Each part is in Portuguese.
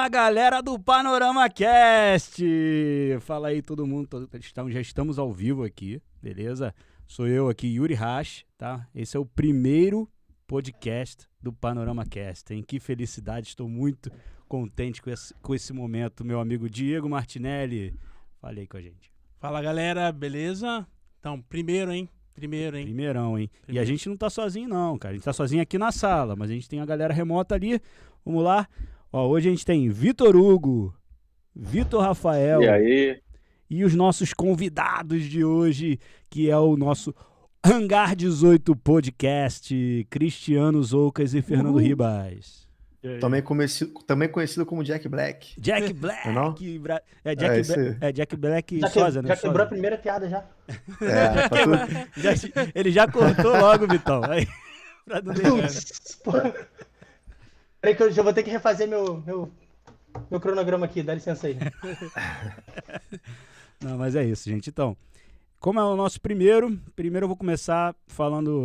Fala, galera do Panorama Cast! Fala aí todo mundo, já estamos ao vivo aqui, beleza? Sou eu aqui, Yuri Hash, tá? Esse é o primeiro podcast do Panorama Cast, hein? Que felicidade, estou muito contente com esse momento, meu amigo Diego Martinelli. Fale aí com a gente. Fala, galera, beleza? Então, primeirão, hein? E a gente não tá sozinho não, cara. A gente tá sozinho aqui na sala, mas a gente tem a galera remota ali. Vamos lá. Ó, hoje a gente tem Vitor Hugo, Vitor Rafael. E aí? E os nossos convidados de hoje, que é o nosso Hangar 18 Podcast, Cristiano Zoucas e Fernando Ribas. Também conhecido como Jack Black. Jack Black. Não? Jack Black Sosa, né? Já quebrou a primeira piada já. Ele já cortou logo, Vitão. Aí, pra não Peraí que eu já vou ter que refazer meu cronograma aqui, dá licença aí. Não, mas é isso, gente. Então, como é o nosso primeiro eu vou começar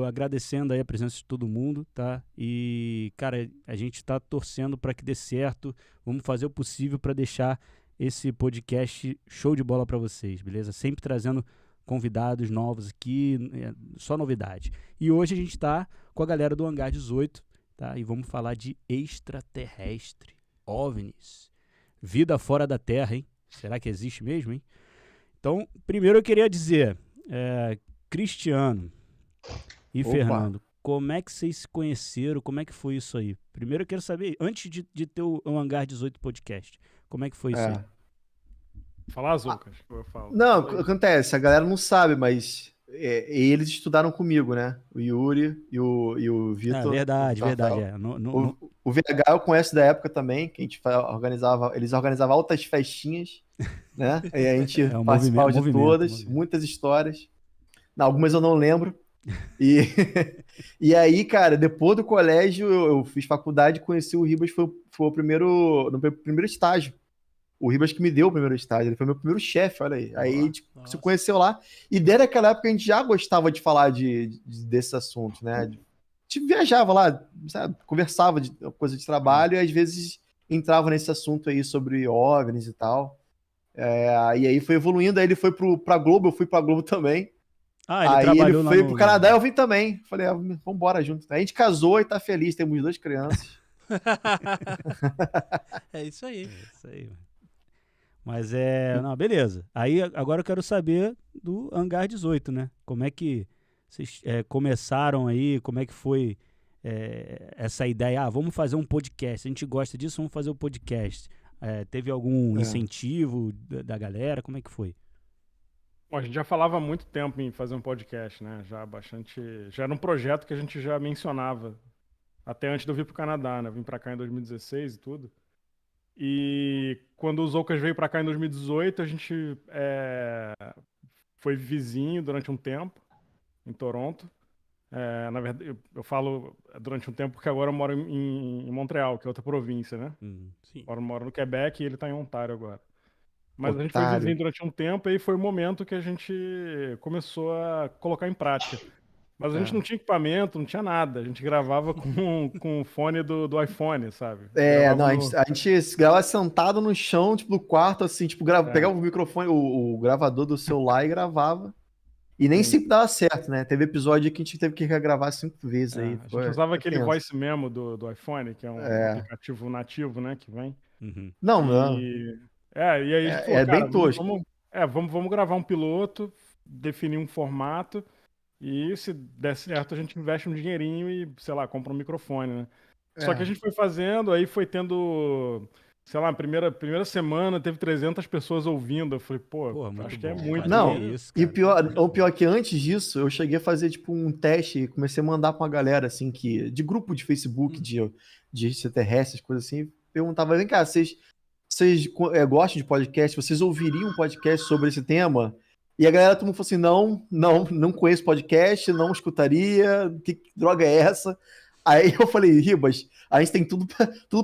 agradecendo aí a presença de todo mundo, tá? E, cara, a gente tá torcendo para que dê certo. Vamos fazer o possível para deixar esse podcast show de bola para vocês, beleza? Sempre trazendo convidados novos aqui, só novidade. E hoje a gente tá com a galera do Hangar 18, tá? E vamos falar de extraterrestre, OVNIs, vida fora da Terra, hein? Será que existe mesmo, hein? Então, primeiro eu queria dizer, Cristiano e Fernando, como é que vocês se conheceram? Como é que foi isso aí? Primeiro eu quero saber, antes de ter o Hangar 18 Podcast, como é que foi isso aí? Fala as Zoucas, eu falo. Não, acontece, a galera não sabe, mas eles estudaram comigo, né? O Yuri e o Vitor. Verdade. O VH eu conheço da época também, que a gente eles organizavam altas festinhas, né? E a gente participava de todas, muitas histórias. Não, algumas eu não lembro. E aí, cara, depois do colégio, eu fiz faculdade, conheci o Ribas, foi no meu primeiro estágio. O Ribas que me deu o primeiro estágio, ele foi meu primeiro chefe, olha aí. Aí a gente se conheceu lá, e desde aquela época a gente já gostava de falar desses assuntos, né? A gente viajava lá, sabe? Conversava de coisa de trabalho, e às vezes entrava nesse assunto aí sobre OVNIs e tal. E aí foi evoluindo, aí ele foi pra Globo, eu fui pra Globo também. Aí ele foi pro Canadá, eu vim também. Falei, vamos embora junto. Aí a gente casou e tá feliz, temos 2 crianças. É isso aí. Mano. Mas não, beleza. Aí agora eu quero saber do Hangar 18, né? Como é que vocês começaram aí, como é que foi essa ideia? Vamos fazer um podcast, a gente gosta disso, vamos fazer um podcast. Teve algum incentivo da galera? Como é que foi? Bom, a gente já falava há muito tempo em fazer um podcast, né? Já era um projeto que a gente já mencionava, até antes de eu vir pro Canadá, né? Eu vim pra cá em 2016 e tudo. E quando o Zoucas veio pra cá em 2018, a gente foi vizinho durante um tempo, em Toronto. Na verdade, eu falo durante um tempo porque agora eu moro em Montreal, que é outra província, né? Sim. Moro no Quebec e ele tá em Ontário agora. Mas a gente foi vizinho durante um tempo e aí foi o momento que a gente começou a colocar em prática. Mas a gente não tinha equipamento, não tinha nada. A gente gravava com o fone do iPhone, sabe? A gente gravava sentado no chão, tipo, do quarto, assim, tipo, pegava o microfone, o gravador do celular e gravava. E nem sempre dava certo, né? Teve episódio que a gente teve que regravar 5 vezes aí. A gente usava aquele voice memo do iPhone, que é um aplicativo nativo, né? Que vem. Uhum. E aí a gente falou, bem tosco. Vamos gravar um piloto, definir um formato. E se der certo, a gente investe um dinheirinho e, sei lá, compra um microfone, né? Só que a gente foi fazendo, aí foi tendo, sei lá, primeira semana teve 300 pessoas ouvindo. Eu falei, acho que é muito. Não, e o pior é que antes disso, eu cheguei a fazer, tipo, um teste e comecei a mandar pra uma galera, assim, de grupo de Facebook, de extraterrestres, coisas assim, perguntava, vem cá, vocês gostam de podcast? Vocês ouviriam um podcast sobre esse tema? E a galera, todo mundo falou assim, não conheço podcast, não escutaria, que droga é essa? Aí eu falei, Ribas, a gente tem tudo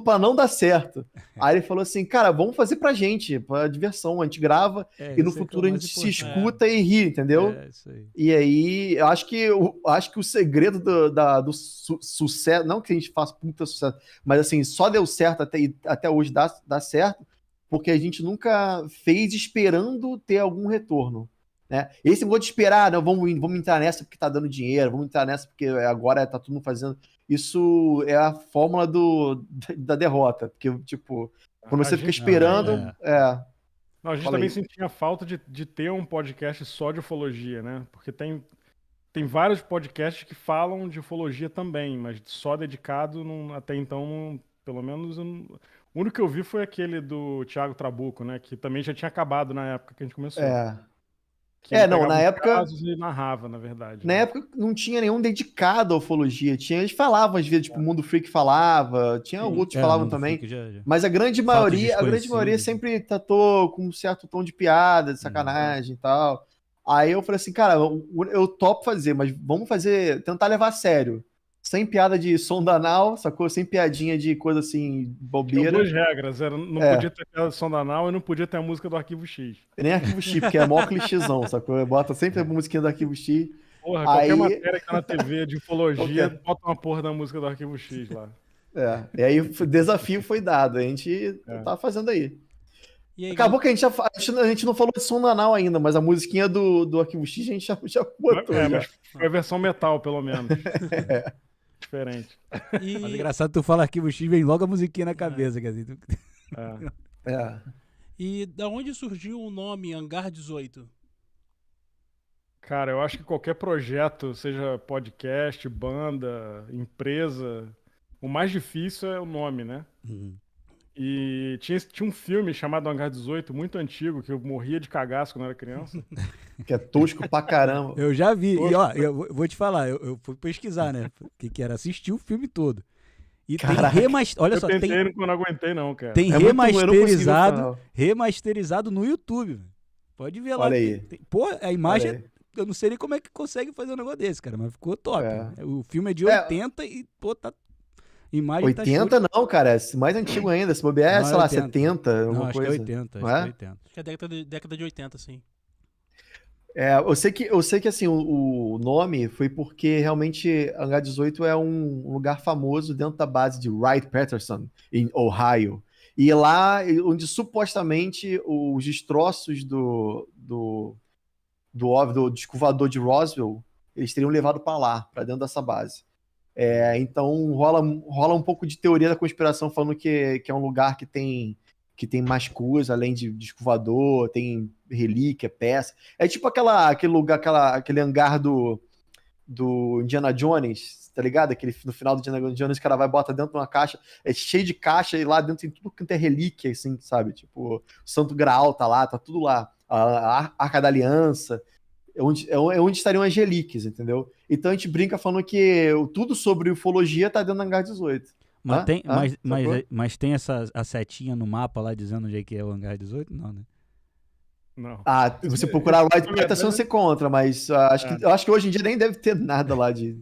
pra não dar certo. Aí ele falou assim, cara, vamos fazer pra gente, pra diversão. A gente grava e no futuro a gente se escuta e ri, entendeu? Isso aí. E aí, eu acho que o segredo do sucesso, não que a gente faça puta sucesso, mas assim, só deu certo até hoje dá certo, porque a gente nunca fez esperando ter algum retorno. Né? Esse negócio de esperar, não, vamos entrar nessa porque tá dando dinheiro, vamos entrar nessa porque agora tá todo mundo fazendo. Isso é a fórmula da derrota. Porque, tipo, quando você fica esperando. Não, a gente também sentia falta de ter um podcast só de ufologia, né? Porque tem vários podcasts que falam de ufologia também, mas só dedicado, até então, pelo menos. O único que eu vi foi aquele do Thiago Trabuco, né? Que também já tinha acabado na época que a gente começou. Na época. E narrava, na verdade. Na época não tinha nenhum dedicado à ufologia. Eles falavam, às vezes, tipo, o Mundo Freak falava, tinha outros que falavam também. Mas a grande maioria sempre tratou com um certo tom de piada, de sacanagem e tal. Aí eu falei assim, cara, eu topo fazer, mas vamos tentar levar a sério. Sem piada de sonda anal, sacou? Sem piadinha de coisa assim, bobeira. Tinha duas regras, não podia ter piada de sonda anal e não podia ter a música do Arquivo X. Nem Arquivo X, porque é mó clichêzão, sacou? Bota sempre a musiquinha do Arquivo X. Porra, qualquer matéria que tá na TV de ufologia, bota uma porra da música do Arquivo X lá. E aí o desafio foi dado, a gente tá fazendo aí. E aí, acabou que a gente não falou de sonda anal ainda, mas a musiquinha do Arquivo X a gente já botou. Mas foi a versão metal, pelo menos. Diferente. Mas é engraçado, tu fala Arquivo X, vem logo a musiquinha na cabeça. Quer dizer, E da onde surgiu o nome Hangar 18? Cara, eu acho que qualquer projeto, seja podcast, banda, empresa, o mais difícil é o nome, né? E tinha um filme chamado Hangar 18, muito antigo, que eu morria de cagaço quando era criança. Que é tosco pra caramba. Eu já vi. E ó, eu vou te falar, eu fui pesquisar, né? O que era? Assistir o filme todo. E Caraca. Tem remasterizado. Olha só, não aguentei, não, cara. Tem remasterizado no YouTube. Pode ver lá. Olha aí. Pô, a imagem. Eu não sei nem como é que consegue fazer um negócio desse, cara, mas ficou top. O filme é de 80 e, pô, tá. Imagem 80 tá não, cara, é mais antigo ainda. Se bobear, sei lá, 70, alguma acho coisa. Que é 80, não é? Acho que é década de 80, sim. Eu sei que assim, o nome foi porque realmente Hangar 18 é um lugar famoso dentro da base de Wright-Patterson, em Ohio. E lá, onde supostamente os destroços do disco voador de Roswell, eles teriam levado para lá, para dentro dessa base. Então rola um pouco de teoria da conspiração falando que é um lugar que tem mais coisa, além de disco voador, tem relíquia, peça. É tipo aquele lugar, aquele hangar do Indiana Jones, tá ligado? No final do Indiana Jones, o cara vai e bota dentro de uma caixa, é cheio de caixa, e lá dentro tem tudo que tem relíquia, assim, sabe? Tipo, o Santo Graal tá tudo lá. A Arca da Aliança, é onde estariam as relíquias, entendeu? Então a gente brinca falando que tudo sobre ufologia tá dentro do Hangar 18. Mas tem a setinha no mapa lá dizendo onde é que é o Hangar 18? Não, né? Não. Se você procurar Wright-Patterson, você encontra, mas eu acho que hoje em dia nem deve ter nada lá de...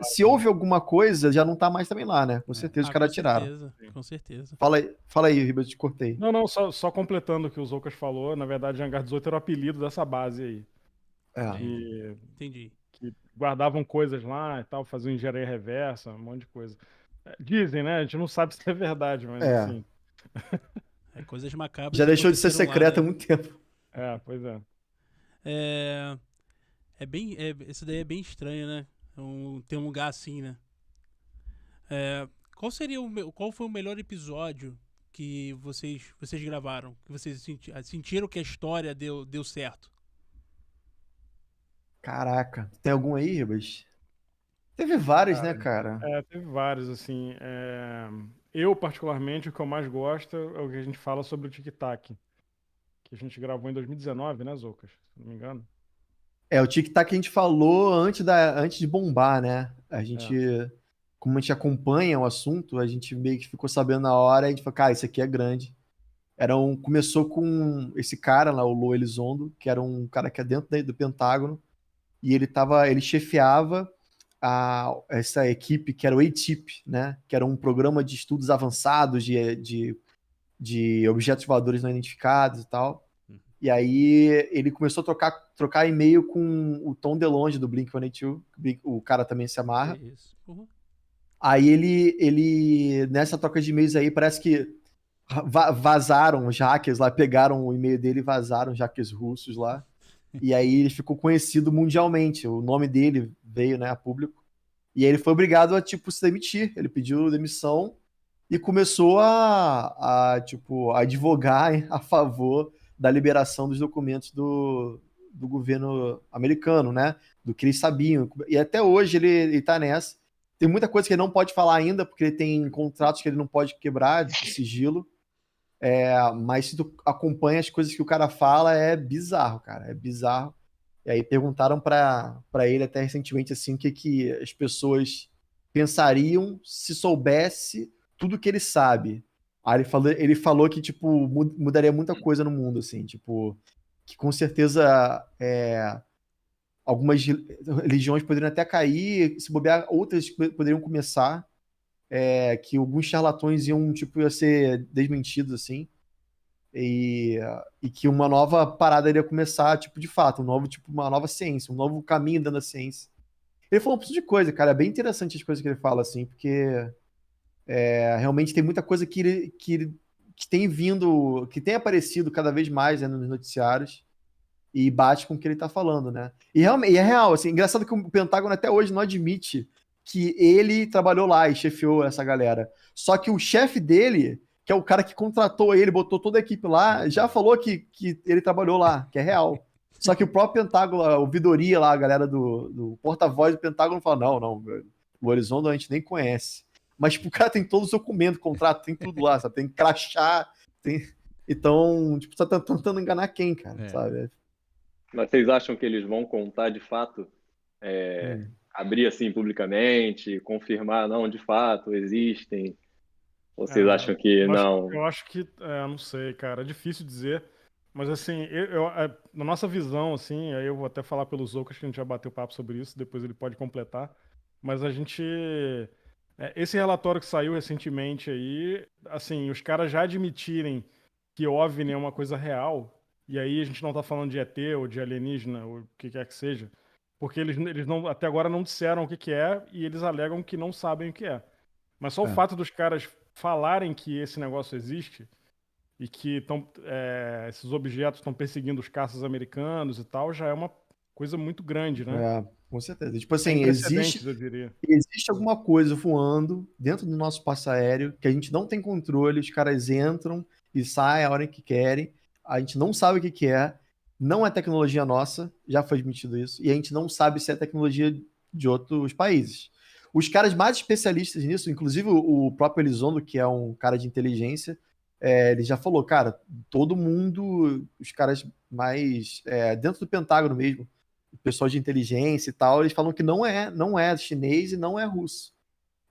Se houve alguma coisa, já não tá mais também lá, né? Com certeza os caras tiraram. Com certeza. Fala aí, Riba, eu te cortei. Não, só completando o que o Zoucas falou, na verdade, Hangar 18 era o apelido dessa base aí. Entendi. Que guardavam coisas lá e tal, faziam engenharia reversa, um monte de coisa. Dizem, né? A gente não sabe se é verdade, mas assim... coisas macabras. Já deixou de ser secreta há muito tempo. Pois é. Esse daí é bem estranho, né? Ter um lugar assim, né? Qual foi o melhor episódio que vocês gravaram? Que vocês sentiram que a história deu certo? Caraca. Tem algum aí, Ribas? Teve vários, né, cara? Teve vários, assim. Eu, particularmente, o que eu mais gosto é o que a gente fala sobre o Tic-Tac. Que a gente gravou em 2019, né, Zoucas? Se não me engano. O Tic-Tac que a gente falou antes de bombar, né? A gente, como a gente acompanha o assunto, a gente meio que ficou sabendo na hora, e a gente falou, cara, isso aqui é grande. Começou com esse cara lá, o Lou Elizondo, que era um cara que é dentro do Pentágono, e ele chefiava essa equipe que era o ATIP, né? Que era um programa de estudos avançados de objetos voadores não identificados e tal. E aí ele começou a trocar e-mail com o Tom DeLonge do Blink-182, o cara também se amarra. É isso. Uhum. Aí ele, nessa troca de e-mails aí, parece que vazaram os hackers lá, pegaram o e-mail dele e vazaram os hackers russos lá. E aí ele ficou conhecido mundialmente. O nome dele veio, né, a público. E aí ele foi obrigado a, tipo, se demitir. Ele pediu demissão e começou a advogar a favor da liberação dos documentos do governo americano, né? Do que eles sabiam. E até hoje ele tá nessa. Tem muita coisa que ele não pode falar ainda, porque ele tem contratos que ele não pode quebrar de sigilo. Mas se tu acompanha as coisas que o cara fala, é bizarro, cara. É bizarro. E aí perguntaram pra ele até recentemente assim, o que as pessoas pensariam se soubesse tudo que ele sabe. Aí ele falou que, tipo, mudaria muita coisa no mundo, assim, tipo, que com certeza algumas religiões poderiam até cair, se bobear, outras poderiam começar, que alguns charlatões iam ser desmentidos, assim, e que uma nova parada iria começar, tipo, de fato, uma nova ciência, um novo caminho dentro da ciência. Ele falou um pouco de coisa, cara, é bem interessante as coisas que ele fala, assim, porque realmente tem muita coisa que tem vindo, que tem aparecido cada vez mais, né, nos noticiários, e bate com o que ele tá falando, né? E é real, assim, engraçado que o Pentágono até hoje não admite que ele trabalhou lá e chefiou essa galera. Só que o chefe dele, que é o cara que contratou ele, botou toda a equipe lá, já falou que ele trabalhou lá, que é real. Só que o próprio Pentágono, a ouvidoria lá, a galera do porta-voz do Pentágono fala, não, o Elizondo a gente nem conhece. Mas, tipo, o cara tem todos os documentos, contrato, tem tudo lá, sabe? Tem crachá, tem... Então, tipo, você tá tentando enganar quem, cara, sabe? Mas vocês acham que eles vão contar de fato, abrir assim publicamente, confirmar, não, de fato, existem? Ou vocês acham que não? Eu acho que, não sei, cara, é difícil dizer. Mas assim, na nossa visão, assim, aí eu vou até falar pelo Zoucas, que a gente já bateu papo sobre isso, depois ele pode completar. Mas a gente... esse relatório que saiu recentemente aí, assim, os caras já admitirem que OVNI é uma coisa real, e aí a gente não tá falando de ET ou de alienígena, ou o que quer que seja, porque eles não, até agora não disseram o que é, e eles alegam que não sabem o que é. Mas só o fato dos caras falarem que esse negócio existe, e que esses objetos estão perseguindo os caças americanos e tal, já é uma coisa muito grande, né? Com certeza. Tipo assim, existe alguma coisa voando dentro do nosso espaço aéreo que a gente não tem controle, os caras entram e saem a hora que querem, a gente não sabe o que é, não é tecnologia nossa, já foi admitido isso, e a gente não sabe se é tecnologia de outros países. Os caras mais especialistas nisso, inclusive o próprio Elizondo, que é um cara de inteligência, ele já falou, cara, todo mundo, os caras mais dentro do Pentágono mesmo, o pessoal de inteligência e tal, eles falam que não é chinês e não é russo.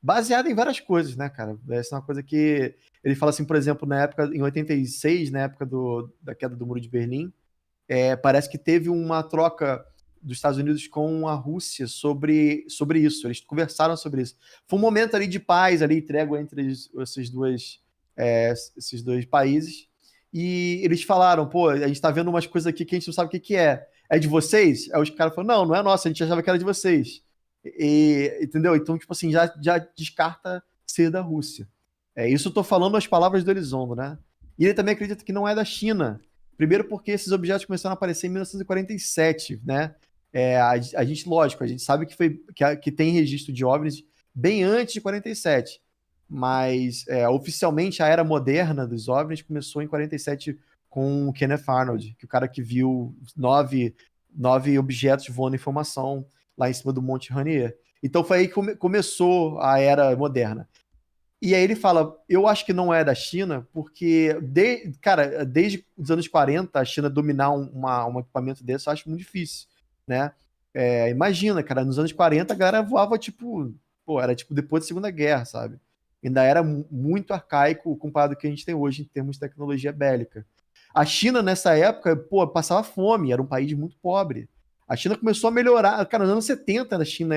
Baseado em várias coisas, né, cara? Essa é uma coisa que ele fala assim, por exemplo, na época, em 86, na época da queda do Muro de Berlim, parece que teve uma troca dos Estados Unidos com a Rússia sobre isso. Eles conversaram sobre isso. Foi um momento ali de paz, ali, trégua entre esses dois países. E eles falaram, pô, a gente tá vendo umas coisas aqui que a gente não sabe o que é. É de vocês? Aí os caras falaram, não é nossa, a gente achava que era de vocês. Entendeu? Então, tipo assim, já descarta ser da Rússia. Isso eu tô falando as palavras do Elizondo, né? E ele também acredita que não é da China. Primeiro porque esses objetos começaram a aparecer em 1947, né? A gente, lógico, a gente sabe que tem registro de OVNIs bem antes de 47. Mas, oficialmente, a era moderna dos OVNIs começou em 47 com o Kenneth Arnold, que é o cara que viu 9 objetos voando em formação lá em cima do Monte Rainier. Então foi aí que começou a era moderna. E aí ele fala, eu acho que não é da China, porque, desde os anos 40, a China dominar um equipamento desse, eu acho muito difícil, né? Imagina, cara, nos anos 40 a galera voava, era depois da Segunda Guerra, sabe? Ainda era muito arcaico comparado ao que a gente tem hoje em termos de tecnologia bélica. A China, nessa época, passava fome, era um país muito pobre. A China começou a melhorar. Cara, nos anos 70, a China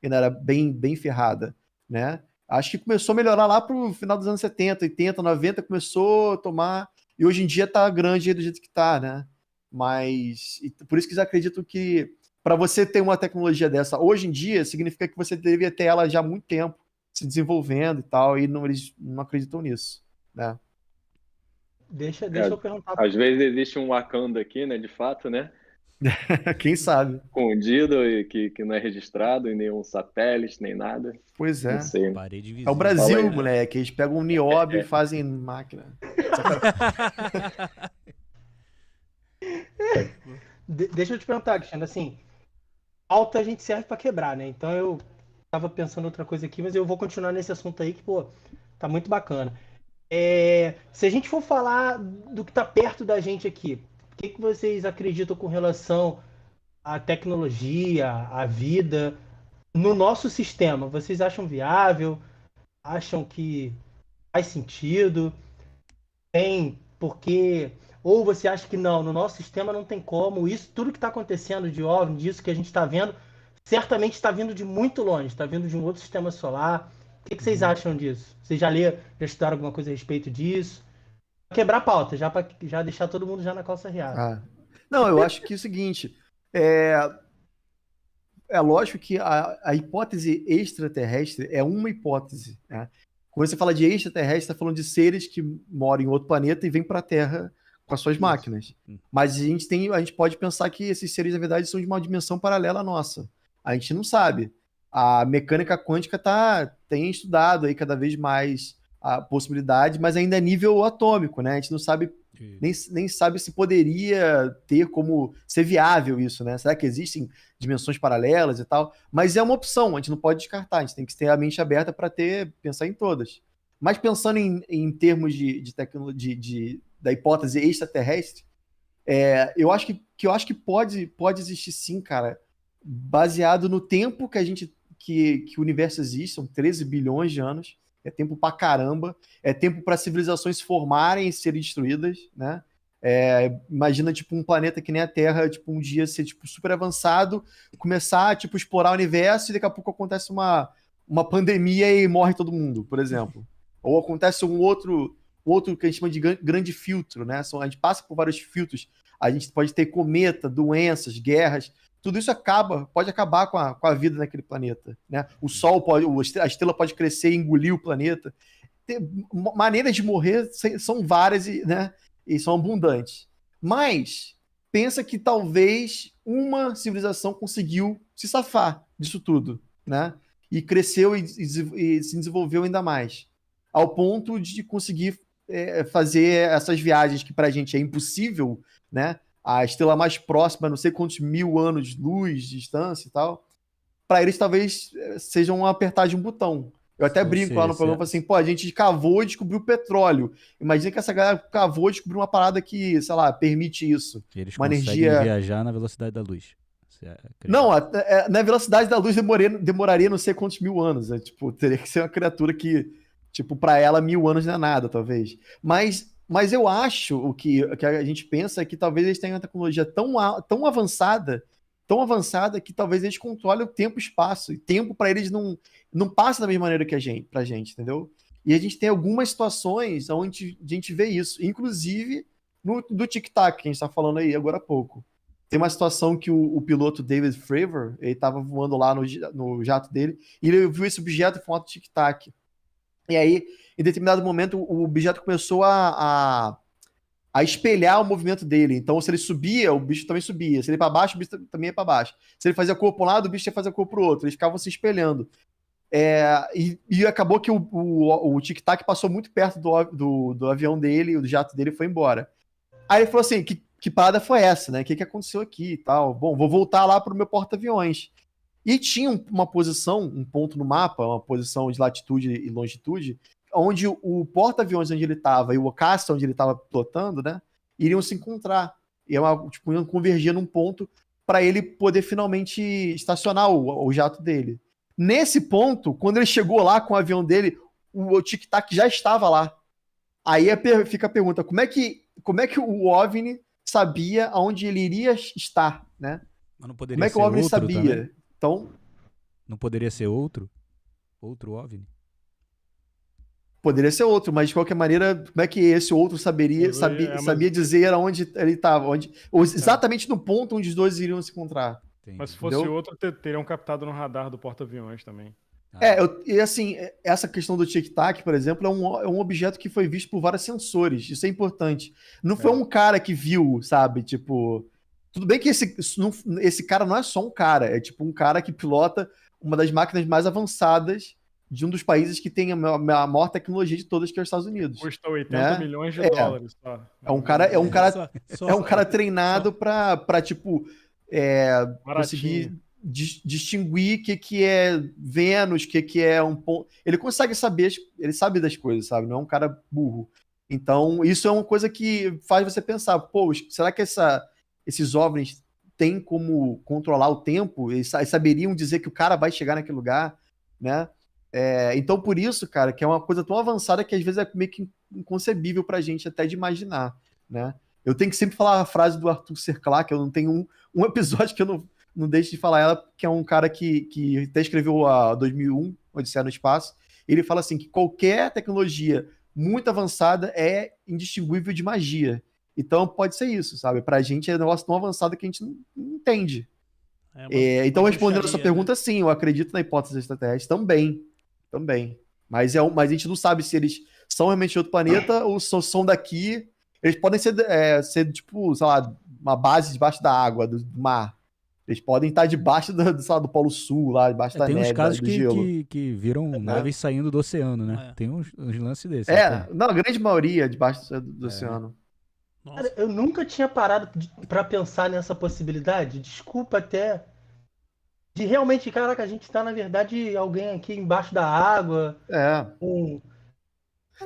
ainda era bem ferrada, né? Acho que começou a melhorar lá pro final dos anos 70, 80, 90, começou a tomar, e hoje em dia tá grande do jeito que tá, né? Mas, por isso que eu acredito que para você ter uma tecnologia dessa hoje em dia, significa que você deveria ter ela já há muito tempo, se desenvolvendo e tal, e eles não acreditam nisso, né? Deixa eu perguntar. Às vezes existe um Wakanda aqui, né, de fato, né? Quem sabe? Escondido e que não é registrado em nenhum satélite, nem nada. Pois é. Não sei. É o Brasil, moleque. Eles pegam um nióbio e fazem máquina. Deixa eu te perguntar, Cristiano, assim, pauta a gente serve pra quebrar, né? Então eu tava pensando outra coisa aqui, mas eu vou continuar nesse assunto aí que, pô, tá muito bacana. Se a gente for falar do que tá perto da gente aqui, o que vocês acreditam com relação à tecnologia, à vida, no nosso sistema? Vocês acham viável? Acham que faz sentido? Tem porque... Ou você acha que não, no nosso sistema não tem como, isso, tudo que está acontecendo de OVNI, disso que a gente está vendo, certamente está vindo de muito longe, está vindo de um outro sistema solar. O que vocês acham disso? Vocês já estudaram alguma coisa a respeito disso? Quebrar a pauta, para já deixar todo mundo já na calça riada. Não, eu acho que é o seguinte, é lógico que a hipótese extraterrestre é uma hipótese, né? Quando você fala de extraterrestre, você está falando de seres que moram em outro planeta e vêm para a Terra com as suas máquinas. Mas a gente pode pensar que esses seres, na verdade, são de uma dimensão paralela à nossa. A gente não sabe. A mecânica quântica tem estudado aí cada vez mais a possibilidade, mas ainda é nível atômico, né? A gente não sabe, nem sabe se poderia ter como ser viável isso, né? Será que existem dimensões paralelas e tal? Mas é uma opção, a gente não pode descartar, a gente tem que ter a mente aberta para pensar em todas. Mas pensando em termos de tecnologia, da hipótese extraterrestre, eu acho que pode existir sim, cara, baseado no tempo que o universo existe, são 13 bilhões de anos, é tempo pra caramba, é tempo para civilizações se formarem e serem destruídas, né? Imagina, tipo, um planeta que nem a Terra, tipo, um dia ser, tipo, super avançado, começar, tipo, explorar o universo e daqui a pouco acontece uma pandemia e morre todo mundo, por exemplo. Ou acontece um outro que a gente chama de grande filtro, né? A gente passa por vários filtros, a gente pode ter cometa, doenças, guerras, tudo isso pode acabar com a vida naquele planeta, né? O Sol a estrela pode crescer e engolir o planeta. Maneiras de morrer são várias, né? E são abundantes. Mas pensa que talvez uma civilização conseguiu se safar disso tudo, né? E cresceu e se desenvolveu ainda mais, ao ponto de conseguir fazer essas viagens que pra gente é impossível, né? A estrela mais próxima, não sei quantos 1000 anos de luz de distância e tal, para eles talvez seja um apertar de um botão. Eu até brinco lá no programa, assim, a gente cavou e descobriu petróleo. Imagina que essa galera cavou e descobriu uma parada que, sei lá, permite isso. Eles uma conseguem viajar na velocidade da luz. Não, na velocidade da luz demoraria não sei quantos 1000 anos. Teria que ser uma criatura que, para ela 1000 anos não é nada, talvez. Mas eu acho o que a gente pensa é que talvez eles tenham uma tecnologia tão avançada que talvez eles controlem o tempo e espaço. E tempo para eles não passa da mesma maneira que pra gente, entendeu? E a gente tem algumas situações onde a gente vê isso. Inclusive do Tic-Tac, que a gente está falando aí agora há pouco. Tem uma situação que o piloto David Fravor, ele estava voando lá no jato dele, e ele viu esse objeto em formato Tic-Tac. E aí, em determinado momento, o objeto começou a espelhar o movimento dele. Então, se ele subia, o bicho também subia. Se ele ia para baixo, o bicho também ia para baixo. Se ele fazia corpo para um lado, o bicho ia fazer corpo para o outro. Eles ficavam se espelhando. E acabou que o Tic-Tac passou muito perto do avião dele, do jato dele, e foi embora. Aí ele falou assim, que parada foi essa, né? O que aconteceu aqui e tal? Bom, vou voltar lá pro meu porta-aviões. E tinha uma posição, um ponto no mapa, uma posição de latitude e longitude, onde o porta-aviões onde ele estava e o caça onde ele estava pilotando, né, iriam se encontrar. Iam convergir num ponto para ele poder finalmente estacionar o jato dele. Nesse ponto, quando ele chegou lá com o avião dele, o Tic-Tac já estava lá. Aí fica a pergunta, como é que o OVNI sabia aonde ele iria estar, né? Mas não poderia como é que o OVNI sabia? Também? Então... Não poderia ser outro OVNI? Poderia ser outro, mas de qualquer maneira, como é que esse outro sabia dizer aonde ele estava? Exatamente no ponto onde os dois iriam se encontrar. Entendi. Mas se fosse outro, teriam captado no radar do porta-aviões também. E assim, essa questão do tic-tac, por exemplo, é um objeto que foi visto por vários sensores. Isso é importante. Não foi um cara que viu, sabe? Tipo, tudo bem que esse cara não é só um cara, é tipo um cara que pilota uma das máquinas mais avançadas de um dos países que tem a maior tecnologia de todas, que é os Estados Unidos. Custa 80 milhões de dólares. Tá? É um cara treinado para tipo, conseguir distinguir o que é Vênus, o que é um ponto. Ele consegue saber, ele sabe das coisas, sabe? Não é um cara burro. Então, isso é uma coisa que faz você pensar, pô, será que esses OVNIs têm como controlar o tempo? Eles saberiam dizer que o cara vai chegar naquele lugar, né? Então, por isso, cara, que é uma coisa tão avançada que às vezes é meio que inconcebível pra gente até de imaginar, né? Eu tenho que sempre falar a frase do Arthur C. Clarke, eu não tenho um episódio que eu não deixo de falar ela, que é um cara que até escreveu a 2001, Odisseia no Espaço. Ele fala assim, que qualquer tecnologia muito avançada é indistinguível de magia. Então pode ser isso, sabe? Pra gente é um negócio tão avançado que a gente não entende. Então, respondendo a sua pergunta, sim, eu acredito na hipótese extraterrestre também. Mas a gente não sabe se eles são realmente de outro planeta ou são daqui. Eles podem ser tipo, sei lá, uma base debaixo da água, do mar. Eles podem estar debaixo do Polo Sul, lá debaixo da neve, tem uns casos do gelo. que viram naves saindo do oceano, né? Tem uns lances desses. Não, a grande maioria debaixo do oceano. Cara, eu nunca tinha parado pra pensar nessa possibilidade. Desculpa até. De realmente, caraca, a gente tá, na verdade, alguém aqui embaixo da água.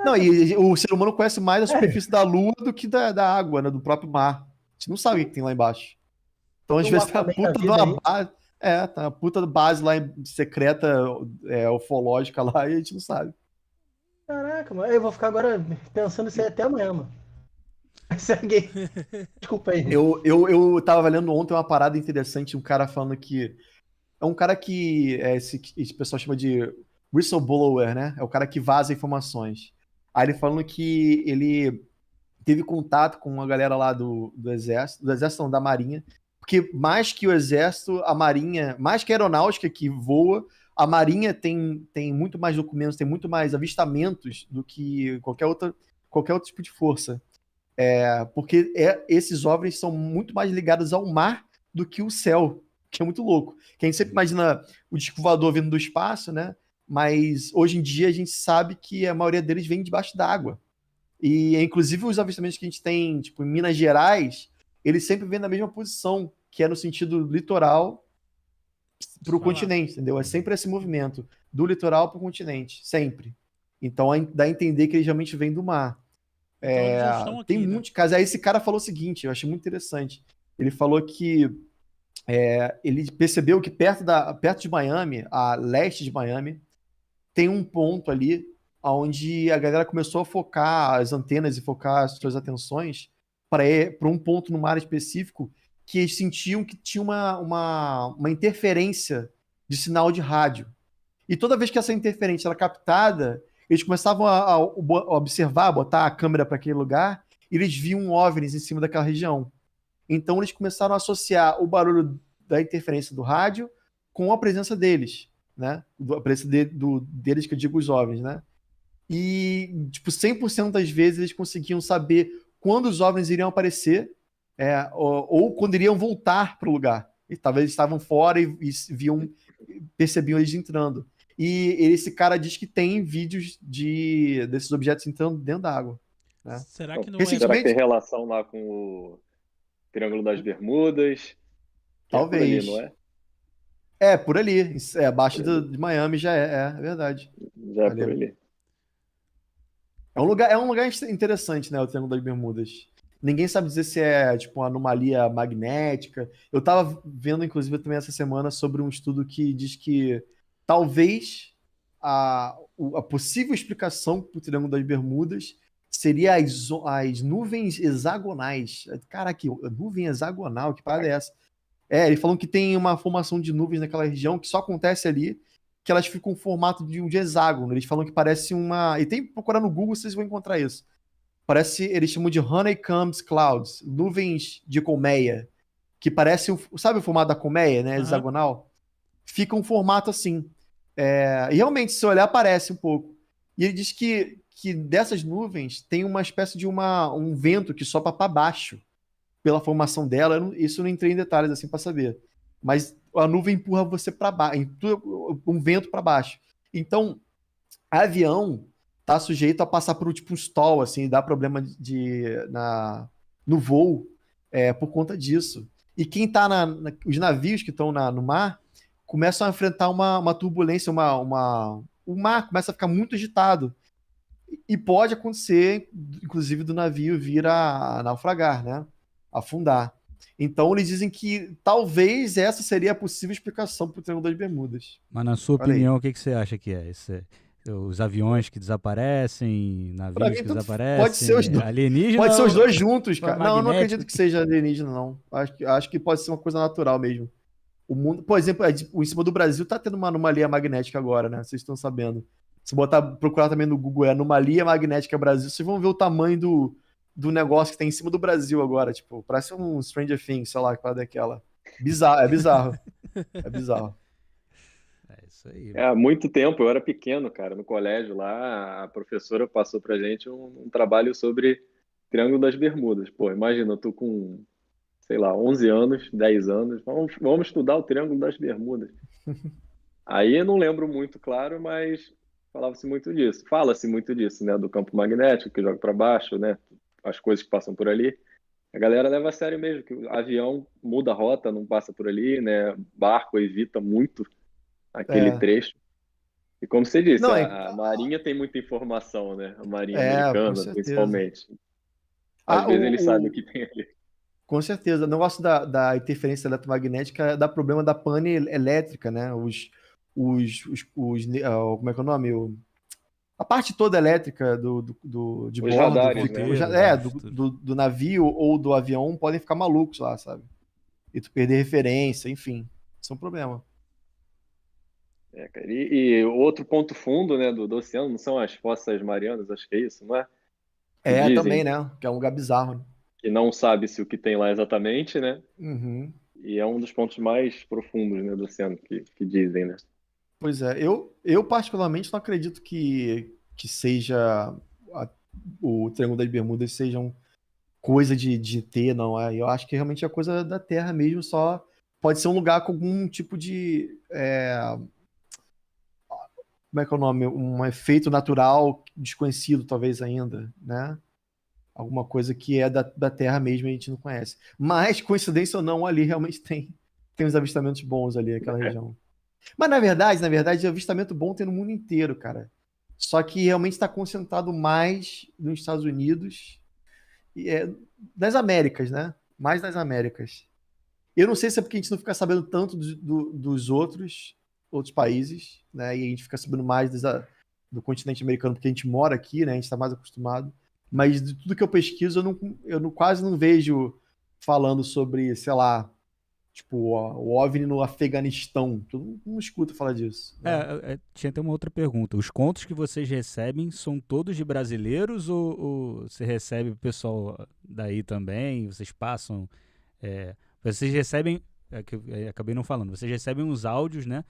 Não, e o ser humano conhece mais a superfície da Lua do que da água, né? Do próprio mar. A gente não sabe o que tem lá embaixo. Então, às vezes, tá a puta de uma base. Tá a puta base lá secreta, ufológica lá, e a gente não sabe. Caraca, mano, eu vou ficar agora pensando isso aí até amanhã, mano. Segue. Desculpa aí. Eu tava lendo ontem uma parada interessante, um cara falando que. É um cara que esse pessoal chama de whistleblower, né? É o cara que vaza informações. Aí ele falando que ele teve contato com uma galera lá do Exército, não, da Marinha, porque mais que o Exército, a Marinha, mais que a Aeronáutica que voa, a Marinha tem muito mais documentos, tem muito mais avistamentos do que qualquer outro tipo de força. Porque esses OVNIs são muito mais ligados ao mar do que o céu, que é muito louco. Que a gente sempre imagina o disco voador vindo do espaço, né? Mas hoje em dia a gente sabe que a maioria deles vem debaixo d'água. E inclusive os avistamentos que a gente tem, tipo, em Minas Gerais, eles sempre vêm na mesma posição, que é no sentido litoral para o continente, entendeu? É sempre esse movimento, do litoral para o continente, sempre. Então dá a entender que eles realmente vêm do mar. Então, tem muitos casos. Aí esse cara falou o seguinte, eu achei muito interessante. Ele falou que ele percebeu que perto de Miami, a leste de Miami, tem um ponto ali onde a galera começou a focar as antenas e focar as suas atenções para um ponto no mar específico que eles sentiam que tinha uma interferência de sinal de rádio. E toda vez que essa interferência era captada, eles começavam a observar, botar a câmera para aquele lugar, e eles viam OVNIs em cima daquela região. Então eles começaram a associar o barulho da interferência do rádio com a presença deles, né? A presença deles, que eu digo os OVNIs, né? E, tipo, 100% das vezes eles conseguiam saber quando os OVNIs iriam aparecer, ou quando iriam voltar para o lugar. E talvez eles estavam fora e percebiam eles entrando. E esse cara diz que tem vídeos desses objetos entrando dentro da água. Né? Será que não Será que tem relação lá com o Triângulo das Bermudas? Talvez. É por ali, não é? Por ali. Abaixo de Miami já é verdade. Já é por ali. É um lugar interessante, né? O Triângulo das Bermudas. Ninguém sabe dizer se é tipo uma anomalia magnética. Eu tava vendo, inclusive, também essa semana sobre um estudo que diz que talvez a possível explicação para o Triângulo das Bermudas seria as nuvens hexagonais. Caraca, nuvem hexagonal, que parada é essa? Eles falam que tem uma formação de nuvens naquela região que só acontece ali, que elas ficam em formato de hexágono. Eles falam que parece uma... E tem que procurar no Google, vocês vão encontrar isso. Parece, eles chamam de honeycombs clouds, nuvens de colmeia, que parece, sabe o formato da colmeia, né, hexagonal? Fica um formato assim. E realmente, se olhar, parece um pouco. E ele diz que dessas nuvens tem uma espécie de um vento que sopra para baixo, pela formação dela. Isso eu não entrei em detalhes assim para saber. Mas a nuvem empurra você para baixo, um vento para baixo. Então, avião tá sujeito a passar por tipo um stall, assim, dar problema no voo por conta disso. E quem tá os navios que estão no mar começam a enfrentar uma turbulência, o mar começa a ficar muito agitado. E pode acontecer, inclusive, do navio vir a naufragar, né? Afundar. Então, eles dizem que talvez essa seria a possível explicação para o Triângulo das Bermudas. Mas, na sua opinião, o que você acha que é? Os aviões que desaparecem, navios que desaparecem, pode ser os dois, alienígena? Pode ser os dois juntos, cara. Não, eu não acredito que seja alienígena, não. Acho que pode ser uma coisa natural mesmo. O mundo, por exemplo, em cima do Brasil tá tendo uma anomalia magnética agora, né? Vocês estão sabendo. Se procurar também no Google, anomalia magnética Brasil, vocês vão ver o tamanho do negócio que tem em cima do Brasil agora. Tipo, parece um Stranger Things, sei lá, que parada daquela. Bizarro, é bizarro. É bizarro. É isso aí. Há muito tempo, eu era pequeno, cara, no colégio lá, a professora passou pra gente um trabalho sobre Triângulo das Bermudas. Pô, imagina, eu tô com, sei lá, 11 anos, 10 anos, vamos estudar o Triângulo das Bermudas. Aí eu não lembro muito, claro, mas fala-se muito disso, né, do campo magnético que joga para baixo, né, as coisas que passam por ali. A galera leva a sério mesmo, que o avião muda a rota, não passa por ali, né, barco evita muito aquele trecho. E como você disse, a Marinha tem muita informação, né, a Marinha americana, principalmente. Às vezes eles sabem o que tem ali. Com certeza. O negócio da interferência eletromagnética dá problema da pane elétrica, né? Como é que é o nome? A parte toda elétrica de bordo, radares, do navio ou do avião podem ficar malucos lá, sabe? E tu perder referência, enfim. Isso é um problema. Cara, e outro ponto fundo, né, do oceano não são as fossas marianas, acho que é isso, não é? Dizem, também, né? Que é um lugar bizarro. Né? Que não sabe-se o que tem lá exatamente, né? Uhum. E é um dos pontos mais profundos, né, do oceano, que dizem, né? Pois é, eu particularmente não acredito que seja o Triângulo das Bermudas seja coisa de ter, não é? Eu acho que realmente é coisa da Terra mesmo, só pode ser um lugar com algum tipo de como é que é o nome? Um efeito natural desconhecido, talvez ainda, né? Alguma coisa que é da Terra mesmo e a gente não conhece. Mas, coincidência ou não, ali realmente tem uns avistamentos bons ali, naquela região. Mas, na verdade, avistamento bom tem no mundo inteiro, cara. Só que realmente está concentrado mais nos Estados Unidos e das Américas, né? Mais das Américas. Eu não sei se é porque a gente não fica sabendo tanto dos outros países, né? E a gente fica sabendo mais do continente americano porque a gente mora aqui, né? A gente está mais acostumado. Mas de tudo que eu pesquiso, eu quase não vejo falando sobre, sei lá, tipo, o OVNI no Afeganistão. Tu não escuta falar disso. Né? Tinha até uma outra pergunta. Os contos que vocês recebem são todos de brasileiros ou você recebe o pessoal daí também? Vocês passam... vocês recebem... acabei não falando. Vocês recebem uns áudios, né?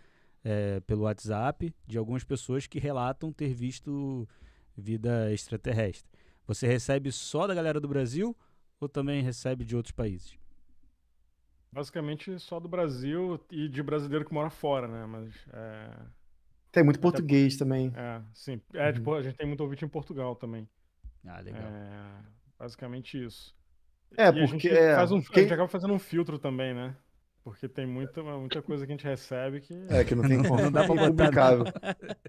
Pelo WhatsApp de algumas pessoas que relatam ter visto vida extraterrestre. Você recebe só da galera do Brasil ou também recebe de outros países? Basicamente só do Brasil e de brasileiro que mora fora, né? Mas tem muito português também. Sim. Tipo, a gente tem muito ouvinte em Portugal também. Ah, legal. Basicamente isso. Porque a gente acaba fazendo um filtro também, né? Porque tem muita coisa que a gente recebe que... que não tem como. Não dá pra publicável.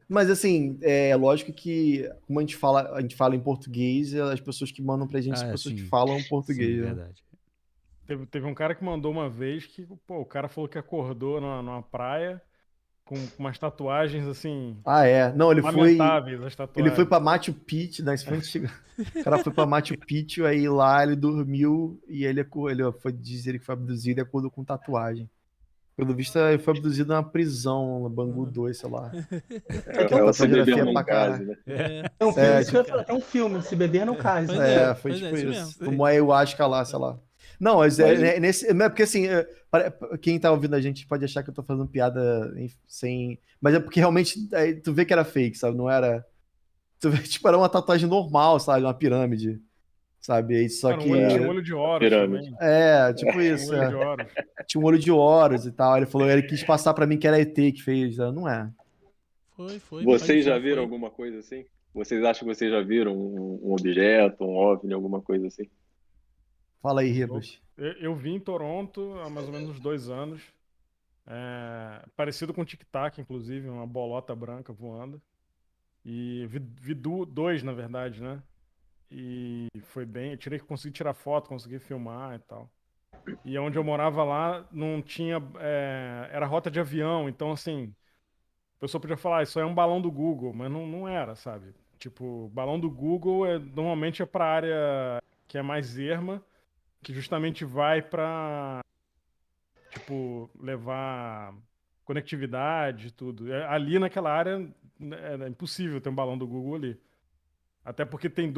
Mas assim, lógico que como a gente fala em português, as pessoas que mandam pra gente são pessoas que falam português. Sim, né? verdade. Teve um cara que mandou uma vez que, o cara falou que acordou numa praia com umas tatuagens assim. Ah, é. Não, lamentáveis as tatuagens. Ele foi pra Machu Picchu, né? Isso foi antigo. O cara foi pra Machu Picchu, aí lá ele dormiu e ele foi dizer que foi abduzido de acordo com tatuagem. Pelo visto, ele foi abduzido numa prisão, no Bangu 2, sei lá. É o Se Beber Não Case, né? É um filme, Se Beber Não Case. Foi tipo isso. Como a ayahuasca lá, sei lá. Não, mas porque assim, quem tá ouvindo a gente pode achar que eu tô fazendo piada sem... Mas é porque realmente tu vê que era fake, sabe? Não era... Tu vê, tipo, era uma tatuagem normal, sabe? Uma pirâmide, sabe? Aí, só que... Tinha um olho de Horus também. Tipo isso. Tinha um olho de Horus. Tinha um olho de Horus e tal. Ele falou, ele quis passar pra mim que era ET que fez. Não é. Foi. Vocês já viram alguma coisa assim? Vocês acham que vocês já viram um objeto, um OVNI, alguma coisa assim? Fala aí, Ribas. Eu vi em Toronto há mais ou menos uns 2 anos. Parecido com Tic Tac, inclusive, uma bolota branca voando. E vi dois, na verdade, né? E foi bem. Consegui tirar foto, consegui filmar e tal. E onde eu morava lá não tinha. Era rota de avião, então assim. A pessoa podia falar, isso aí é um balão do Google, mas não era, sabe? Tipo, balão do Google normalmente é pra área que é mais erma, que justamente vai pra, tipo, levar conectividade e tudo. Ali naquela área é impossível ter um balão do Google ali. Até porque tem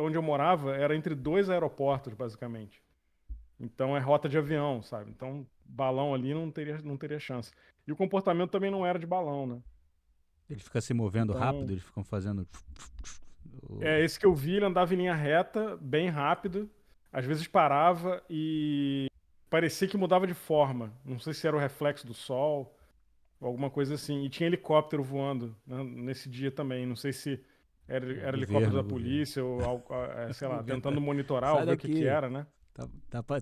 onde eu morava, era entre 2 aeroportos, basicamente. Então é rota de avião, sabe? Então balão ali não teria chance. E o comportamento também não era de balão, né? Ele fica se movendo rápido, eles ficam fazendo... Esse que eu vi, ele andava em linha reta, bem rápido. Às vezes parava e parecia que mudava de forma. Não sei se era o reflexo do sol ou alguma coisa assim. E tinha helicóptero voando, né, nesse dia também. Não sei se era helicóptero da polícia ou, sei lá, tentando monitorar ou ver o que era, né?